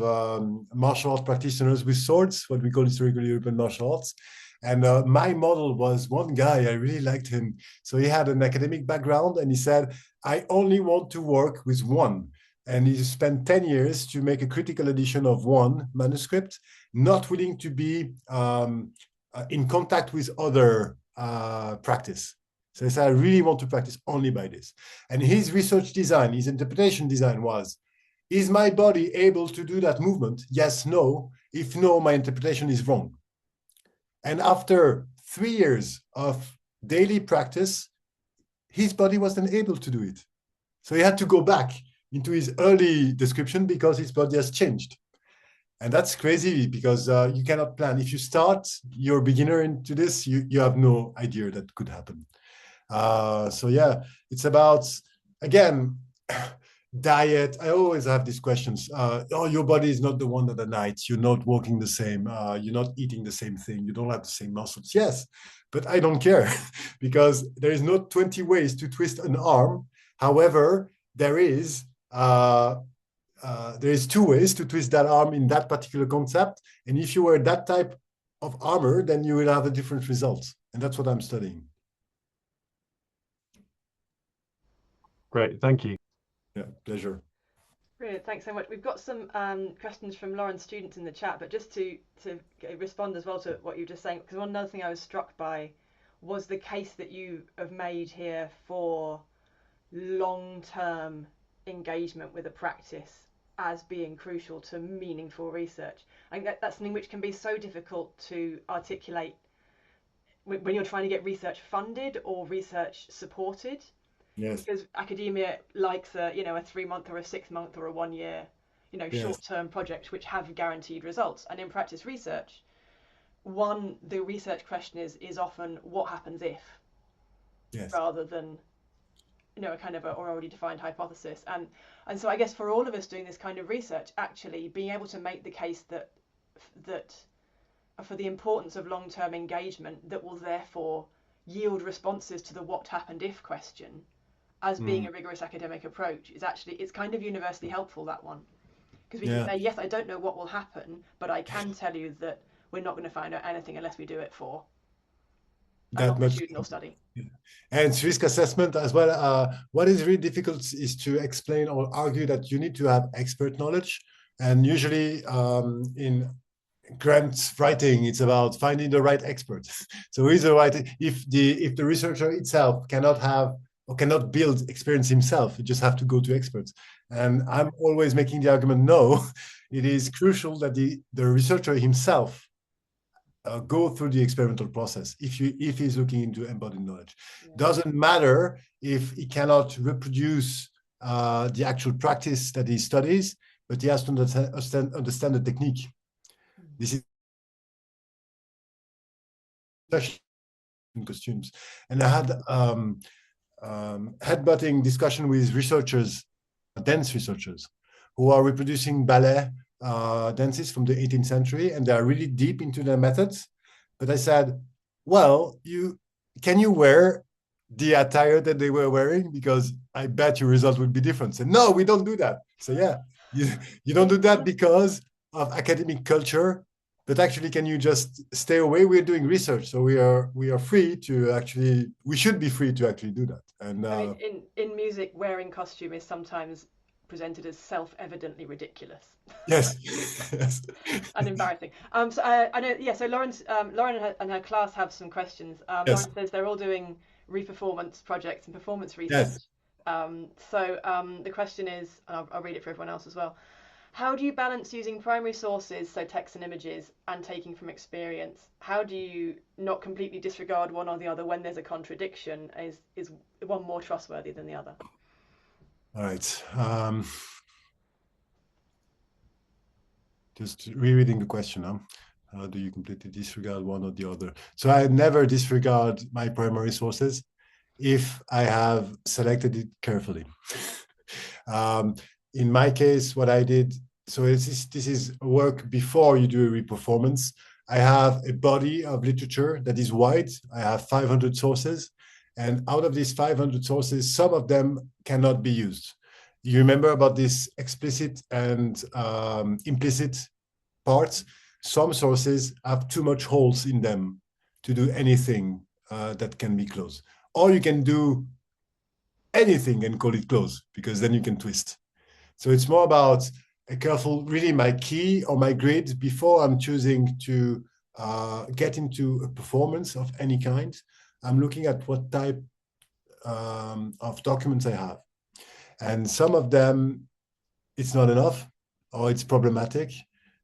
martial arts practitioners with swords, what we call historical European martial arts. And my model was one guy, I really liked him. So he had an academic background and he said, I only want to work with one. And he spent 10 years to make a critical edition of one manuscript, not willing to be in contact with other practice. So he said, I really want to practice only by this. And his research design, his interpretation design was, is my body able to do that movement? Yes, no. If no, my interpretation is wrong. And after 3 years of daily practice, his body wasn't able to do it. So he had to go back into his early description because his body has changed. And that's crazy because you cannot plan. If you start, you're a beginner into this, you have no idea that could happen. So yeah, it's about, again, diet. I always have these questions. Oh, your body is not the one at the night. You're not walking the same. You're not eating the same thing. You don't have the same muscles. Yes, but I don't care because there is not 20 ways to twist an arm. However, there is 2 ways to twist that arm in that particular concept. And if you wear that type of armor, then you will have a different result. And that's what I'm studying. Great, thank you. Yeah, pleasure. Brilliant, thanks so much. We've got some questions from Lauren's students in the chat, but just to respond as well to what you were just saying, because one other thing I was struck by was the case that you have made here for long-term engagement with a practice as being crucial to meaningful research. I think that's something which can be so difficult to articulate when you're trying to get research funded or research supported. Yes. Because academia likes a 3-month or a 6-month or a 1 year, Yes. short-term projects which have guaranteed results. And in practice research, the research question is often what happens if, Yes. rather than a kind of or already defined hypothesis. And so I guess for all of us doing this kind of research, actually being able to make the case that for the importance of long-term engagement that will therefore yield responses to the what happened if question as being a rigorous academic approach it's kind of universally helpful, that one, because we can say, yes, I don't know what will happen, but I can tell you that we're not going to find out anything unless we do it for a longitudinal study. And risk assessment as well. What is really difficult is to explain or argue that you need to have expert knowledge And usually in grant writing, it's about finding the right expert. So who is the right, if the researcher itself cannot have or cannot build experience himself, you just have to go to experts. And I'm always making the argument, no, it is crucial that the researcher himself go through the experimental process if he's looking into embodied knowledge. Yeah. Doesn't matter if he cannot reproduce the actual practice that he studies, but he has to understand the technique. This is especially in costumes. And I had headbutting discussion with researchers, dance researchers, who are reproducing ballet dances from the 18th century, and they are really deep into their methods. But I said, well, can you wear the attire that they were wearing? Because I bet your result would be different. So no, we don't do that. So yeah, you don't do that because of academic culture, but actually, can you just stay away? We're doing research, so we are free to actually, we should be free to actually do that. And I mean, in music, wearing costume is sometimes presented as self-evidently ridiculous. Yes. Yes. And embarrassing. So I know, yeah. So Lauren and her class have some questions. Yes. Lauren says they're all doing reperformance projects and performance research. Yes. The question is, and I'll read it for everyone else as well. How do you balance using primary sources, so text and images, and taking from experience? How do you not completely disregard one or the other when there's a contradiction? Is one more trustworthy than the other? All right. Just rereading the question. How do you completely disregard one or the other? So I never disregard my primary sources if I have selected it carefully. In my case, what I did, so this is work before you do a reperformance. I have a body of literature that is wide. I have 500 sources. And out of these 500 sources, some of them cannot be used. You remember about this explicit and implicit parts? Some sources have too much holes in them to do anything that can be closed. Or you can do anything and call it closed, because then you can twist. So it's more about a careful, really my key or my grid before I'm choosing to get into a performance of any kind. I'm looking at what type of documents I have. And some of them, it's not enough or it's problematic.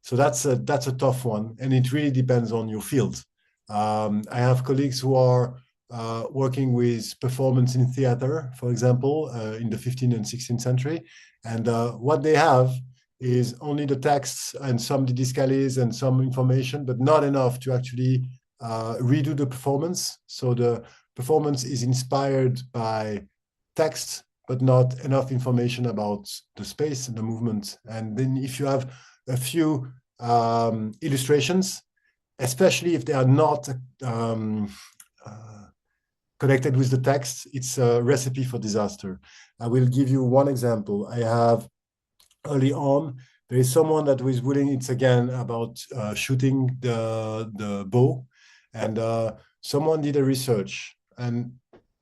So that's a tough one. And it really depends on your field. I have colleagues who are working with performance in theater, for example, in the 15th and 16th century. And what they have is only the texts and some didascalies and some information, but not enough to actually redo the performance. So the performance is inspired by text, but not enough information about the space and the movement. And then if you have a few illustrations, especially if they are not connected with the text, it's a recipe for disaster. I will give you one example. I have early on, there is someone that was willing, it's again about shooting the bow, and someone did a research, and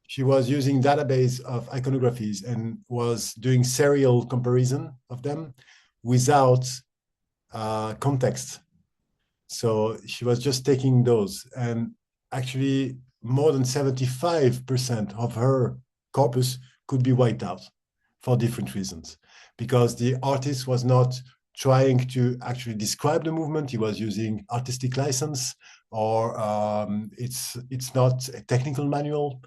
she was using database of iconographies and was doing serial comparison of them without context. So she was just taking those, and actually more than 75% of her corpus could be wiped out for different reasons, because the artist was not trying to actually describe the movement. He was using artistic license, or it's not a technical manual.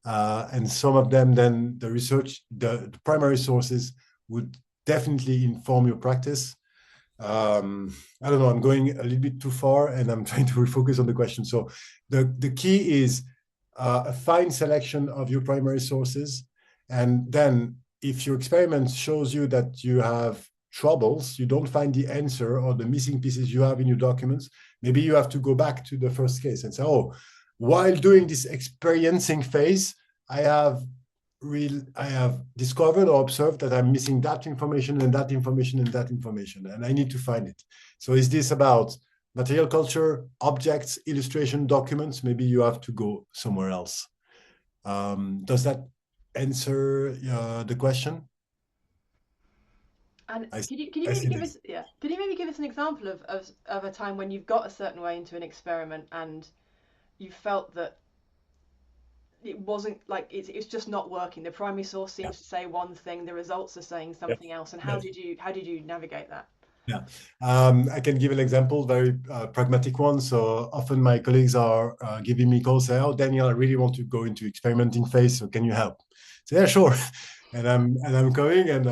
And some of them, then the research, the primary sources would definitely inform your practice. I don't know, I'm going a little bit too far and I'm trying to refocus on the question. So the key is a fine selection of your primary sources. And then if your experiment shows you that you have troubles, you don't find the answer or the missing pieces you have in your documents, maybe you have to go back to the first case and say, oh, while doing this experiencing phase, I have discovered or observed that I'm missing that information and that information and that information, and I need to find it. So is this about material culture, objects, illustration, documents? Maybe you have to go somewhere else. Does that answer the question? And I, can you I maybe see give this. us can you maybe give us an example of a time when you've got a certain way into an experiment and you felt that it wasn't like it's just not working. The primary source Yeah, seems to say one thing, the results are saying yeah, something else. And yeah. how did you navigate that? Yeah, I can give an example, very pragmatic one. So often my colleagues are giving me calls, say, "Oh, Daniel, I really want to go into experimenting phase. So can you help?" So yeah, sure. And I'm going, and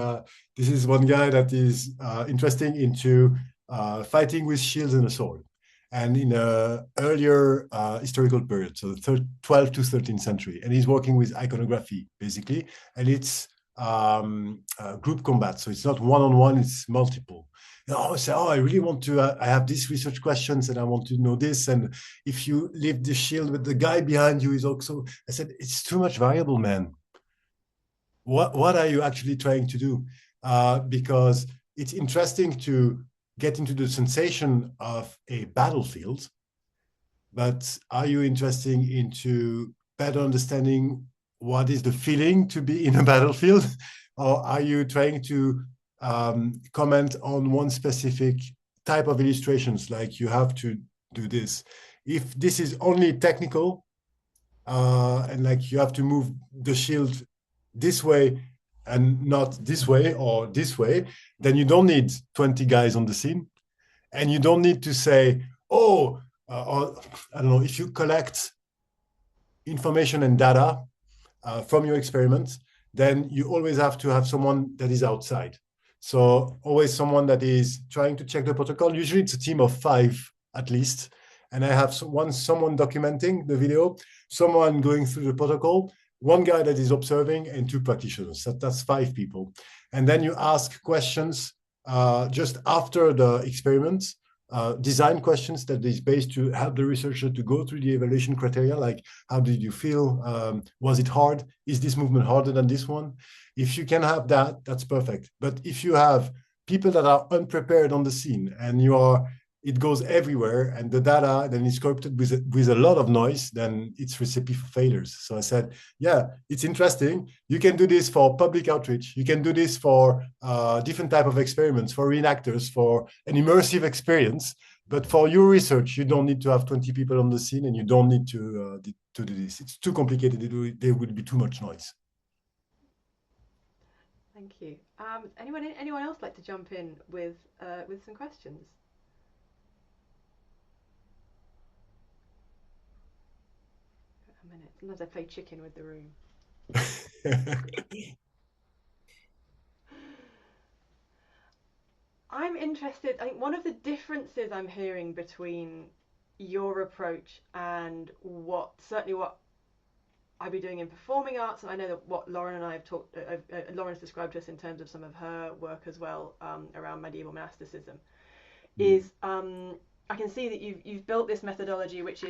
this is one guy that is interesting into fighting with shields and a sword, and in a earlier historical period, so the 12th to 13th century, and he's working with iconography basically, and it's group combat, so it's not one-on-one, it's multiple. I say, oh, I really want to, I have these research questions and I want to know this. And if you leave the shield with the guy behind you is also, I said, it's too much variable, man. What are you actually trying to do? Because it's interesting to get into the sensation of a battlefield, but are you interested into better understanding what is the feeling to be in a battlefield? Or are you trying to comment on one specific type of illustrations, like you have to do this? If this is only technical, and like you have to move the shield this way and not this way or this way, then you don't need 20 guys on the scene. And you don't need to say, oh, or I don't know, if you collect information and data from your experiment, then you always have to have someone that is outside. So always someone that is trying to check the protocol. Usually it's a team of 5 at least. And I have someone documenting the video, someone going through the protocol, one guy that is observing, and 2 practitioners. That's 5 people. And then you ask questions just after the experiment, design questions that is based to help the researcher to go through the evaluation criteria, like how did you feel? Was it hard? Is this movement harder than this one? If you can have that, that's perfect. But if you have people that are unprepared on the scene and it goes everywhere and the data then is corrupted with a lot of noise, then it's recipe for failures. So I said, yeah, it's interesting. You can do this for public outreach. You can do this for different type of experiments, for reenactors, for an immersive experience. But for your research, you don't need to have 20 people on the scene, and you don't need to do this. It's too complicated. There would be too much noise. Thank you. Anyone else like to jump in with some questions? A minute. Sometimes I play chicken with the room. I'm interested. I think one of the differences I'm hearing between your approach and what I've been doing in performing arts, and I know that what Lauren and I have talked, Lauren's described to us in terms of some of her work as well around medieval monasticism, is I can see that you've built this methodology which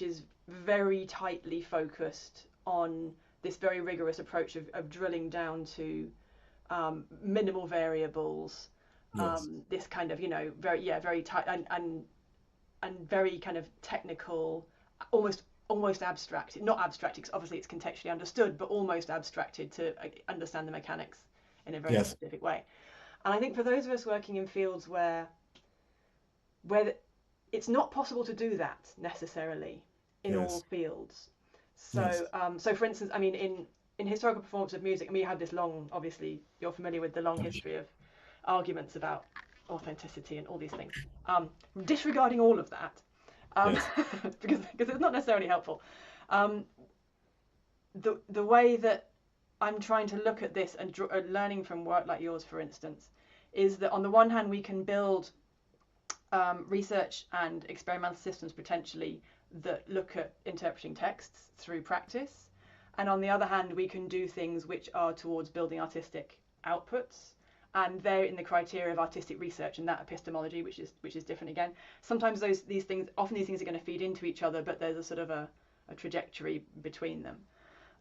is very tightly focused on this very rigorous approach of drilling down to minimal variables. Yes. This kind of very tight and very kind of technical, almost abstract, not abstract because obviously it's contextually understood, but almost abstracted to understand the mechanics in a very Yes. specific way. And I think for those of us working in fields where it's not possible to do that necessarily in all Yes. fields. So Yes. so for instance, I mean in historical performance of music, I mean you have this long, obviously you're familiar with the long history of arguments about authenticity and all these things. Disregarding all of that, Yes. because it's not necessarily helpful. The way that I'm trying to look at this and learning from work like yours, for instance, is that on the one hand we can build research and experimental systems potentially that look at interpreting texts through practice, and on the other hand we can do things which are towards building artistic outputs, and they're in the criteria of artistic research and that epistemology, which is different again. Sometimes these things are going to feed into each other, but there's a sort of a trajectory between them.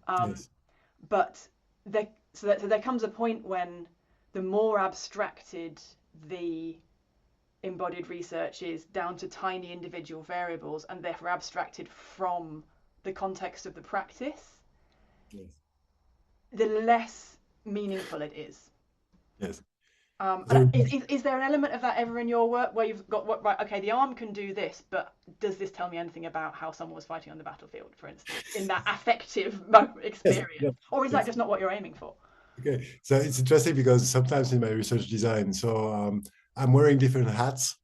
Yes. But there comes a point when the more abstracted the embodied research is down to tiny individual variables and therefore abstracted from the context of the practice, Yes. the less meaningful it is. Yes. Is there an element of that ever in your work where you've got right? Okay, the arm can do this, but does this tell me anything about how someone was fighting on the battlefield, for instance, in that affective experience, yes, or is that just not what you're aiming for? Okay, so it's interesting because sometimes in my research design, so I'm wearing different hats.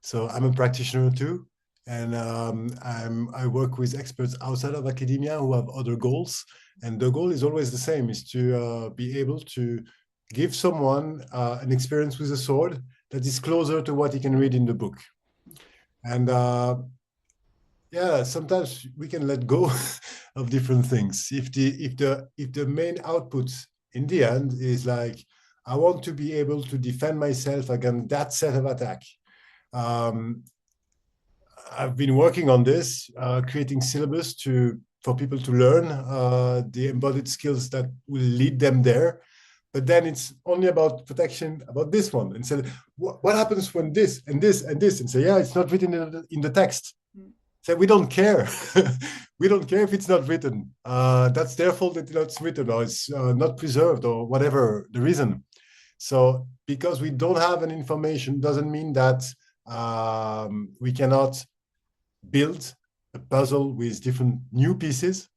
So I'm a practitioner too, and I work with experts outside of academia who have other goals, and the goal is always the same: is to be able to give someone an experience with a sword that is closer to what he can read in the book. And yeah, sometimes we can let go of different things. If the main output in the end is like, I want to be able to defend myself against that set of attack. I've been working on this, creating syllabus for people to learn the embodied skills that will lead them there. But then it's only about protection, about this one. And so what happens when this and this and this? And say, yeah, it's not written in the text. So we don't care. We don't care if it's not written. That's their fault that it's not written or it's not preserved or whatever the reason. So because we don't have an information doesn't mean that we cannot build a puzzle with different new pieces.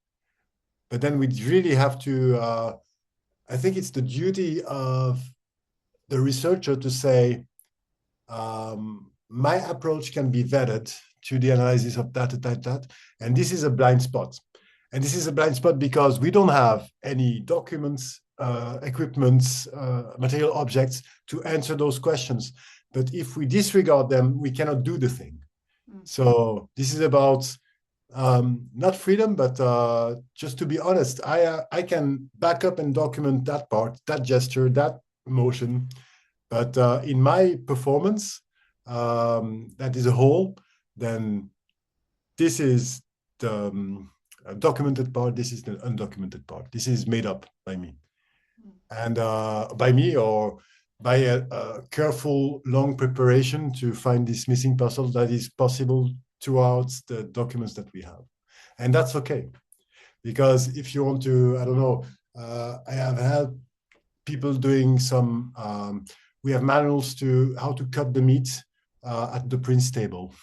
But then we really have to, I think it's the duty of the researcher to say, my approach can be vetted to the analysis of that. And this is a blind spot. And this is a blind spot because we don't have any documents, equipments, material objects to answer those questions. But if we disregard them, we cannot do the thing. So this is about not freedom, but just to be honest, I can back up and document that part, that gesture, that motion. But in my performance, that is a whole, then this is the documented part, this is the undocumented part. This is made up by me. And by me or by a careful, long preparation to find this missing puzzle that is possible throughout the documents that we have. And that's okay. Because if you want to, I don't know, I have had people doing some, we have manuals to how to cut the meat at the prince table.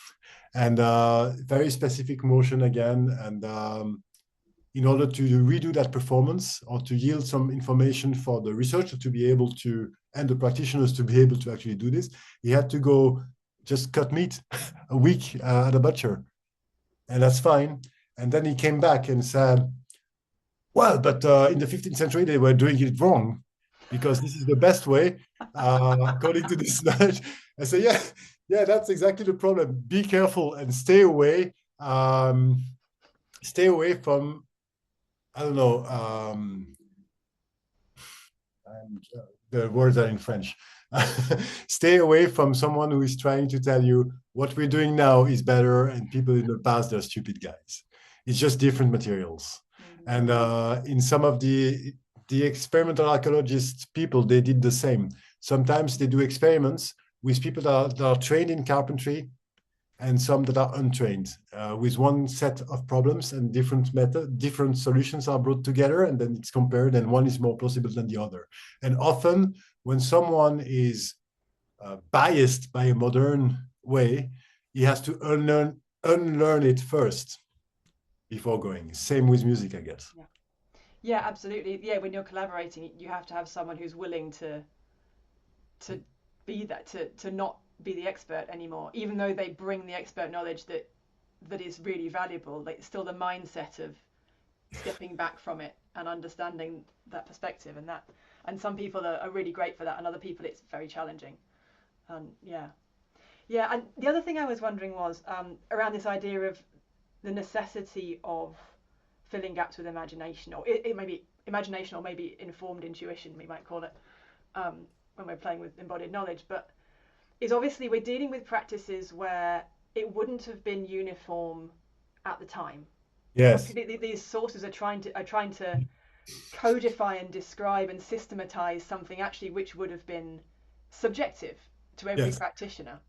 And very specific motion again. And in order to redo that performance or to yield some information for the researcher to be able to, and the practitioners to be able to actually do this, he had to go just cut meat a week at a butcher. And that's fine. And then he came back and said, well, but in the 15th century, they were doing it wrong because this is the best way, according to this knowledge. I say, yeah, that's exactly the problem. Be careful and stay away from, I don't know, the words are in French. Stay away from someone who is trying to tell you what we're doing now is better and people in the past are stupid guys. It's just different materials. And in some of the experimental archaeologist people, they did the same. Sometimes they do experiments with people that are trained in carpentry and some that are untrained, with one set of problems and different solutions are brought together, and then it's compared, and one is more plausible than the other. And often, when someone is biased by a modern way, he has to unlearn it first before going. Same with music, I guess. Yeah, absolutely. Yeah, when you're collaborating, you have to have someone who's willing to be that, to not be the expert anymore, even though they bring the expert knowledge that is really valuable. Like, still the mindset of stepping back from it and understanding that perspective, and some people are really great for that, and other people it's very challenging. Yeah. And the other thing I was wondering was around this idea of the necessity of filling gaps with imagination, or it may be imagination, or maybe informed intuition, we might call it, when we're playing with embodied knowledge. But is obviously we're dealing with practices where it wouldn't have been uniform at the time. Yes. These sources are trying to codify and describe and systematize something actually which would have been subjective to every practitioner.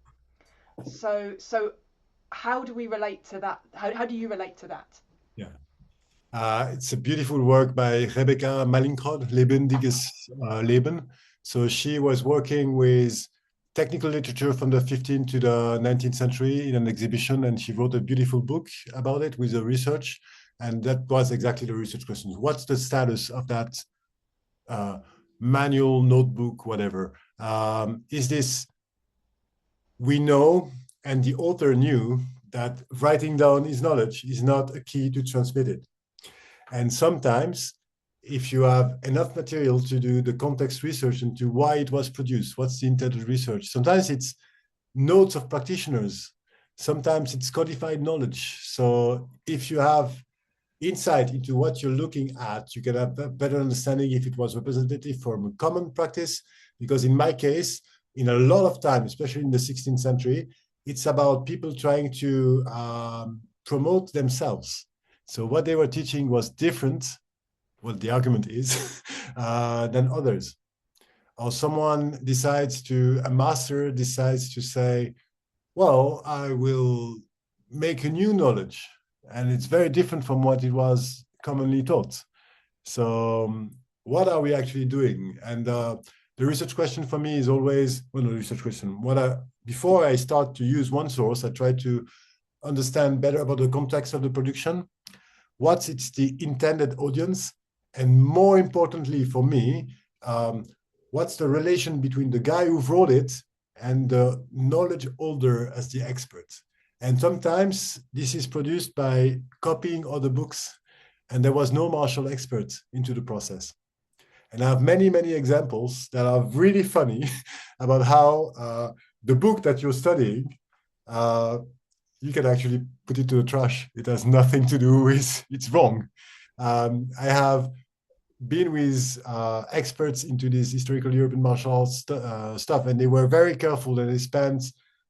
So how do we relate to that? How do you relate to that? Yeah. It's a beautiful work by Rebecca Mallinckrodt, Lebendiges Leben. So she was working with technical literature from the 15th to the 19th century in an exhibition, and she wrote a beautiful book about it with the research. And that was exactly the research questions. What's the status of that manual, notebook, whatever? Is this, we know, and the author knew that writing down his knowledge is not a key to transmit it. And sometimes, if you have enough material to do the context research into why it was produced, what's the intended research, sometimes it's notes of practitioners, sometimes it's codified knowledge. So if you have insight into what you're looking at, you can have a better understanding if it was representative from a common practice. Because in my case, in a lot of time, especially in the 16th century, it's about people trying to promote themselves. So what they were teaching was different, what the argument is, than others. Or someone decides to, a master decides to say, well, I will make a new knowledge. And it's very different from what it was commonly taught. So what are we actually doing? And the research question for me is always, well, no research question. Before I start to use one source, I try to understand better about the context of the production, what's the intended audience, and more importantly for me, what's the relation between the guy who wrote it and the knowledge holder as the expert. And sometimes this is produced by copying other books, and there was no Marshall expert into the process. And I have many, many examples that are really funny about how the book that you're studying, you can actually put it to the trash. It has nothing to do with, it's wrong. I have been with experts into this historical European martial arts stuff, and they were very careful, and they spent,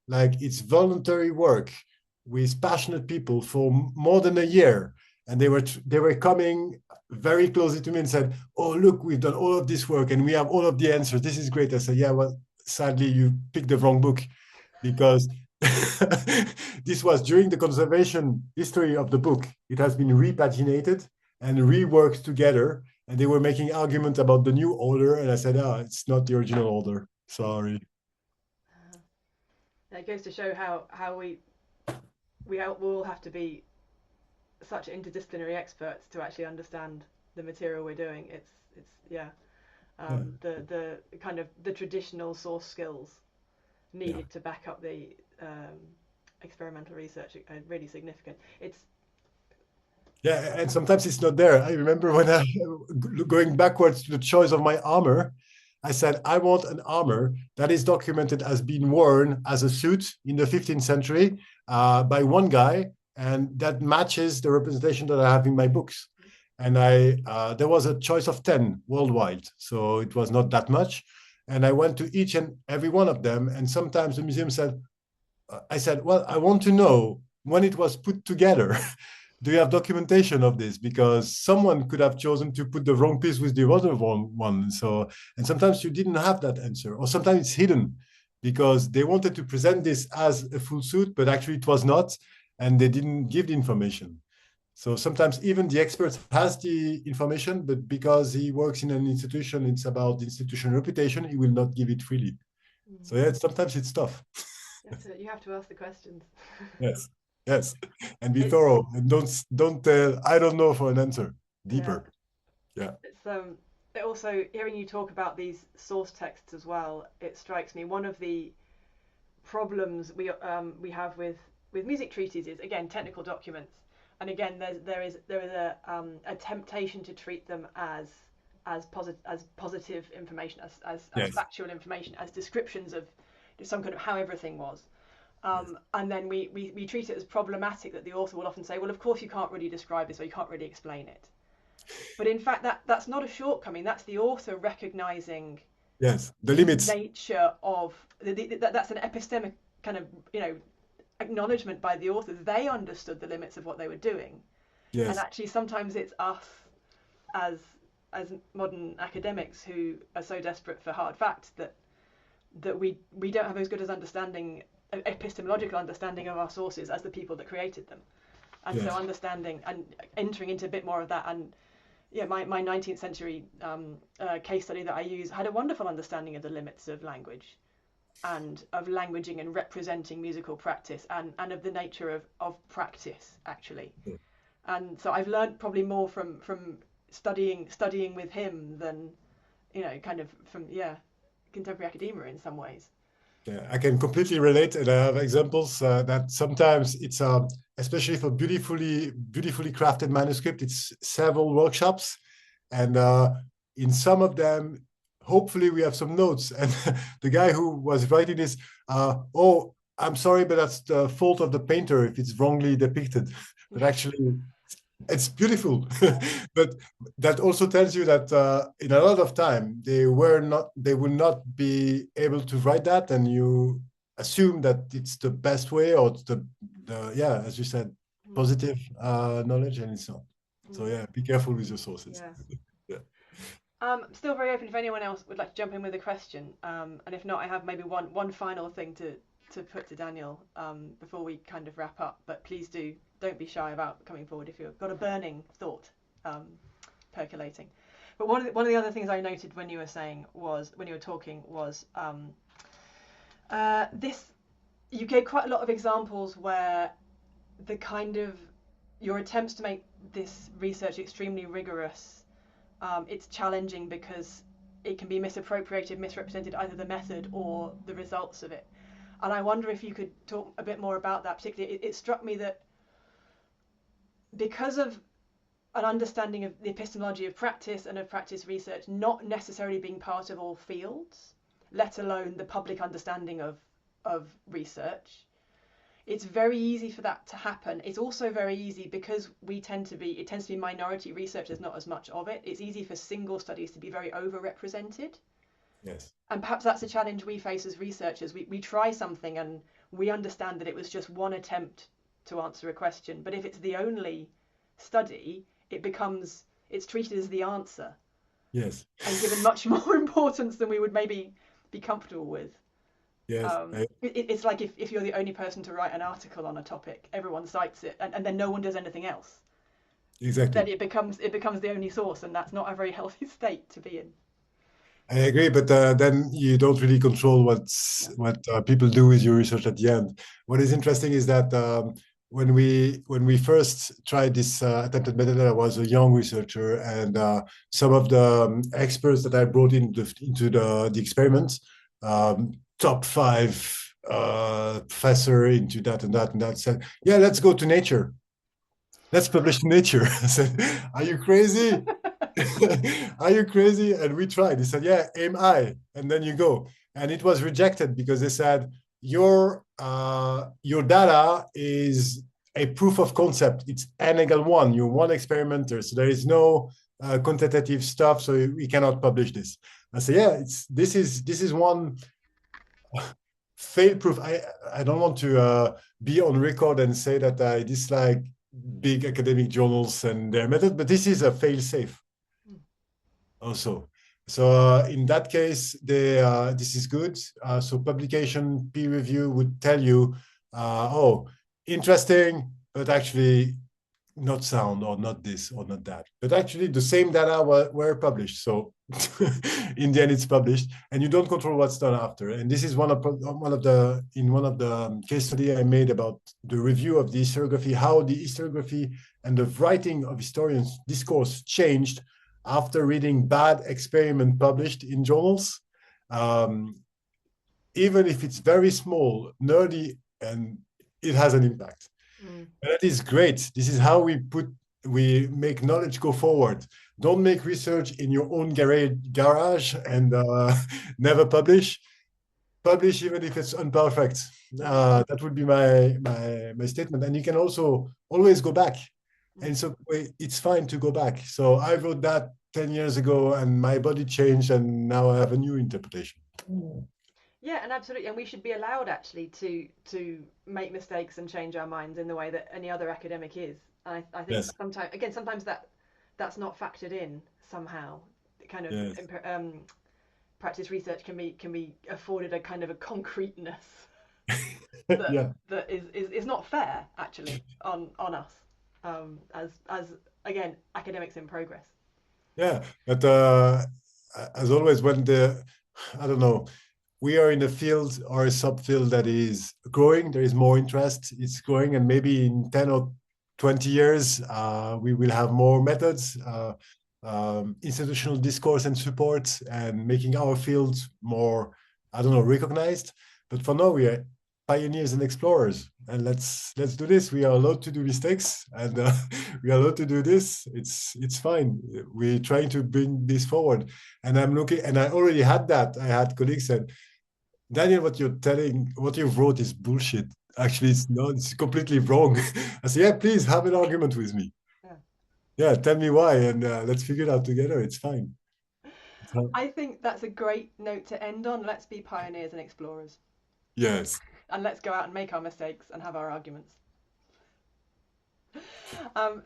like, it's voluntary work with passionate people for more than a year. And they were coming very closely to me and said, oh, look, we've done all of this work and we have all of the answers. This is great. I said, yeah, well, sadly, you picked the wrong book, because this was during the conservation history of the book. It has been repaginated and reworked together. And they were making arguments about the new order. And I said, oh, it's not the original order. Sorry. It goes to show how we all have to be such interdisciplinary experts to actually understand the material we're doing. It's the kind of the traditional source skills needed to back up the experimental research are really significant. And sometimes it's not there. I remember when going backwards to the choice of my armor, I said, I want an armor that is documented as being worn as a suit in the 15th century by one guy, and that matches the representation that I have in my books. And there was a choice of 10 worldwide, so it was not that much. And I went to each and every one of them, and sometimes the museum said, I said, well, I want to know when it was put together. Do you have documentation of this? Because someone could have chosen to put the wrong piece with the other one. So, and sometimes you didn't have that answer, or sometimes it's hidden because they wanted to present this as a full suit, but actually it was not, and they didn't give the information. So sometimes even the expert has the information, but because he works in an institution, it's about the institution reputation, he will not give it freely. So yeah, sometimes it's tough. You have to ask the questions. Yes, and be thorough, and don't I don't know for an answer. Deeper. Yeah. It's also hearing you talk about these source texts as well. It strikes me one of the problems we have with music treatises, again, technical documents, and again there is a temptation to treat them as positive information, as factual information, as descriptions of some kind of how everything was. And then we treat it as problematic that the author will often say, well, of course you can't really describe this, or you can't really explain it. But in fact, that's not a shortcoming. That's the author recognizing the limits, nature of that's an epistemic kind of acknowledgement by the author. They understood the limits of what they were doing. And actually sometimes it's us as modern academics who are so desperate for hard facts that we don't have as good as epistemological understanding of our sources as the people that created them. And so understanding and entering into a bit more of that and yeah, my 19th century case study that I use had a wonderful understanding of the limits of language and of languaging and representing musical practice and of the nature of practice actually. And so I've learned probably more from studying with him than, kind of from contemporary academia in some ways. Yeah, I can completely relate, and I have examples that sometimes it's especially for beautifully crafted manuscript. It's several workshops, and in some of them, hopefully we have some notes. And the guy who was writing this, oh, I'm sorry, but that's the fault of the painter if it's wrongly depicted. But actually, it's beautiful. But that also tells you that in a lot of time they would not be able to write that, and you assume that it's the best way, or the yeah, as you said, positive knowledge, and it's not. So yeah, be careful with your sources. Yeah. Still very open if anyone else would like to jump in with a question, and if not, I have maybe one final thing to put to Daniel before we kind of wrap up. But please don't be shy about coming forward if you've got a burning thought percolating. But one of the other things I noted when you were talking was this. You gave quite a lot of examples where the kind of your attempts to make this research extremely rigorous. It's challenging because it can be misappropriated, misrepresented, either the method or the results of it. And I wonder if you could talk a bit more about that. Particularly, it struck me that because of an understanding of the epistemology of practice and of practice research not necessarily being part of all fields, let alone the public understanding of research, it's very easy for that to happen. It's also very easy because it tends to be minority research, there's not as much of it. It's easy for single studies to be very overrepresented. Yes. And perhaps that's a challenge we face as researchers. We try something and we understand that it was just one attempt to answer a question. But if it's the only study, it's treated as the answer. Yes. And given much more importance than we would maybe be comfortable with. Yes. It's like if you're the only person to write an article on a topic, everyone cites it, and then no one does anything else. Exactly. Then it becomes the only source, and that's not a very healthy state to be in. I agree, but then you don't really control what people do with your research at the end. What is interesting is that when we first tried this attempted metadata, I was a young researcher, and some of the experts that I brought into the experiment, top 5 professor into that and that said, yeah, let's go to Nature. Let's publish in Nature. I said, are you crazy? Are you crazy? And we tried. He said, yeah, aim high, and then you go. And it was rejected because they said, your data is a proof of concept. It's n=1. You're one experimenter. So there is no quantitative stuff. So we cannot publish this. I say, yeah, this is one fail proof. I don't want to be on record and say that I dislike big academic journals and their method, but this is a fail safe also. So in that case, this is good. So publication peer review would tell you, oh, interesting, but actually not sound, or not this or not that. But actually the same data were published. So in the end, it's published, and you don't control what's done after. And this is one of the case study I made about the review of the historiography, how the historiography and the writing of historians' discourse changed after reading bad experiment published in journals. Even if it's very small, nerdy, and it has an impact. And that is great. This is how we make knowledge go forward. Don't make research in your own garage and never publish. Publish even if it's imperfect. That would be my statement. And you can also always go back. And so it's fine to go back. So I wrote that 10 years ago, and my body changed, and now I have a new interpretation. Yeah, and absolutely, and we should be allowed actually to make mistakes and change our minds in the way that any other academic is. And I think sometimes that's not factored in somehow. Kind of practice research can be afforded a kind of a concreteness that is not fair actually on us as again academics in progress. Yeah, but as always, when I don't know, we are in a field or a subfield that is growing, there is more interest, it's growing, and maybe in 10 or 20 years, we will have more methods, institutional discourse and support, and making our field more, I don't know, recognized. But for now, we are pioneers and explorers, and let's do this. We are allowed to do mistakes, and we are allowed to do this. It's fine. We're trying to bring this forward, and I'm looking, and I already had that. I had colleagues said, Daniel, what you've wrote is bullshit. Actually, it's not. It's completely wrong. I said, yeah, please have an argument with me. Yeah. Yeah, tell me why, and let's figure it out together. It's fine. I think that's a great note to end on. Let's be pioneers and explorers. Yes. And let's go out and make our mistakes and have our arguments.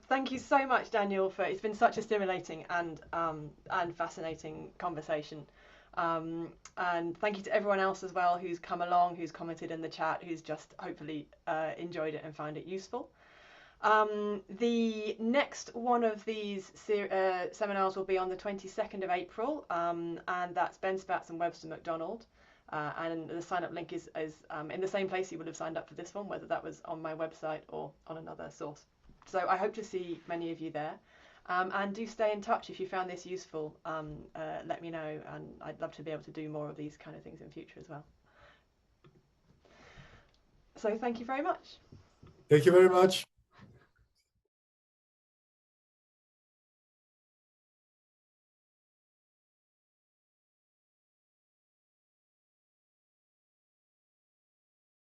Thank you so much, Daniel, it's been such a stimulating and fascinating conversation. And thank you to everyone else as well who's come along, who's commented in the chat, who's just hopefully enjoyed it and found it useful. The next one of these seminars will be on the 22nd of April, and that's Ben Spatz and Webster MacDonald. And the sign-up link is in the same place you would have signed up for this one, whether that was on my website or on another source. So I hope to see many of you there. And do stay in touch if you found this useful. Let me know, and I'd love to be able to do more of these kind of things in future as well. So thank you very much. Thank you very much.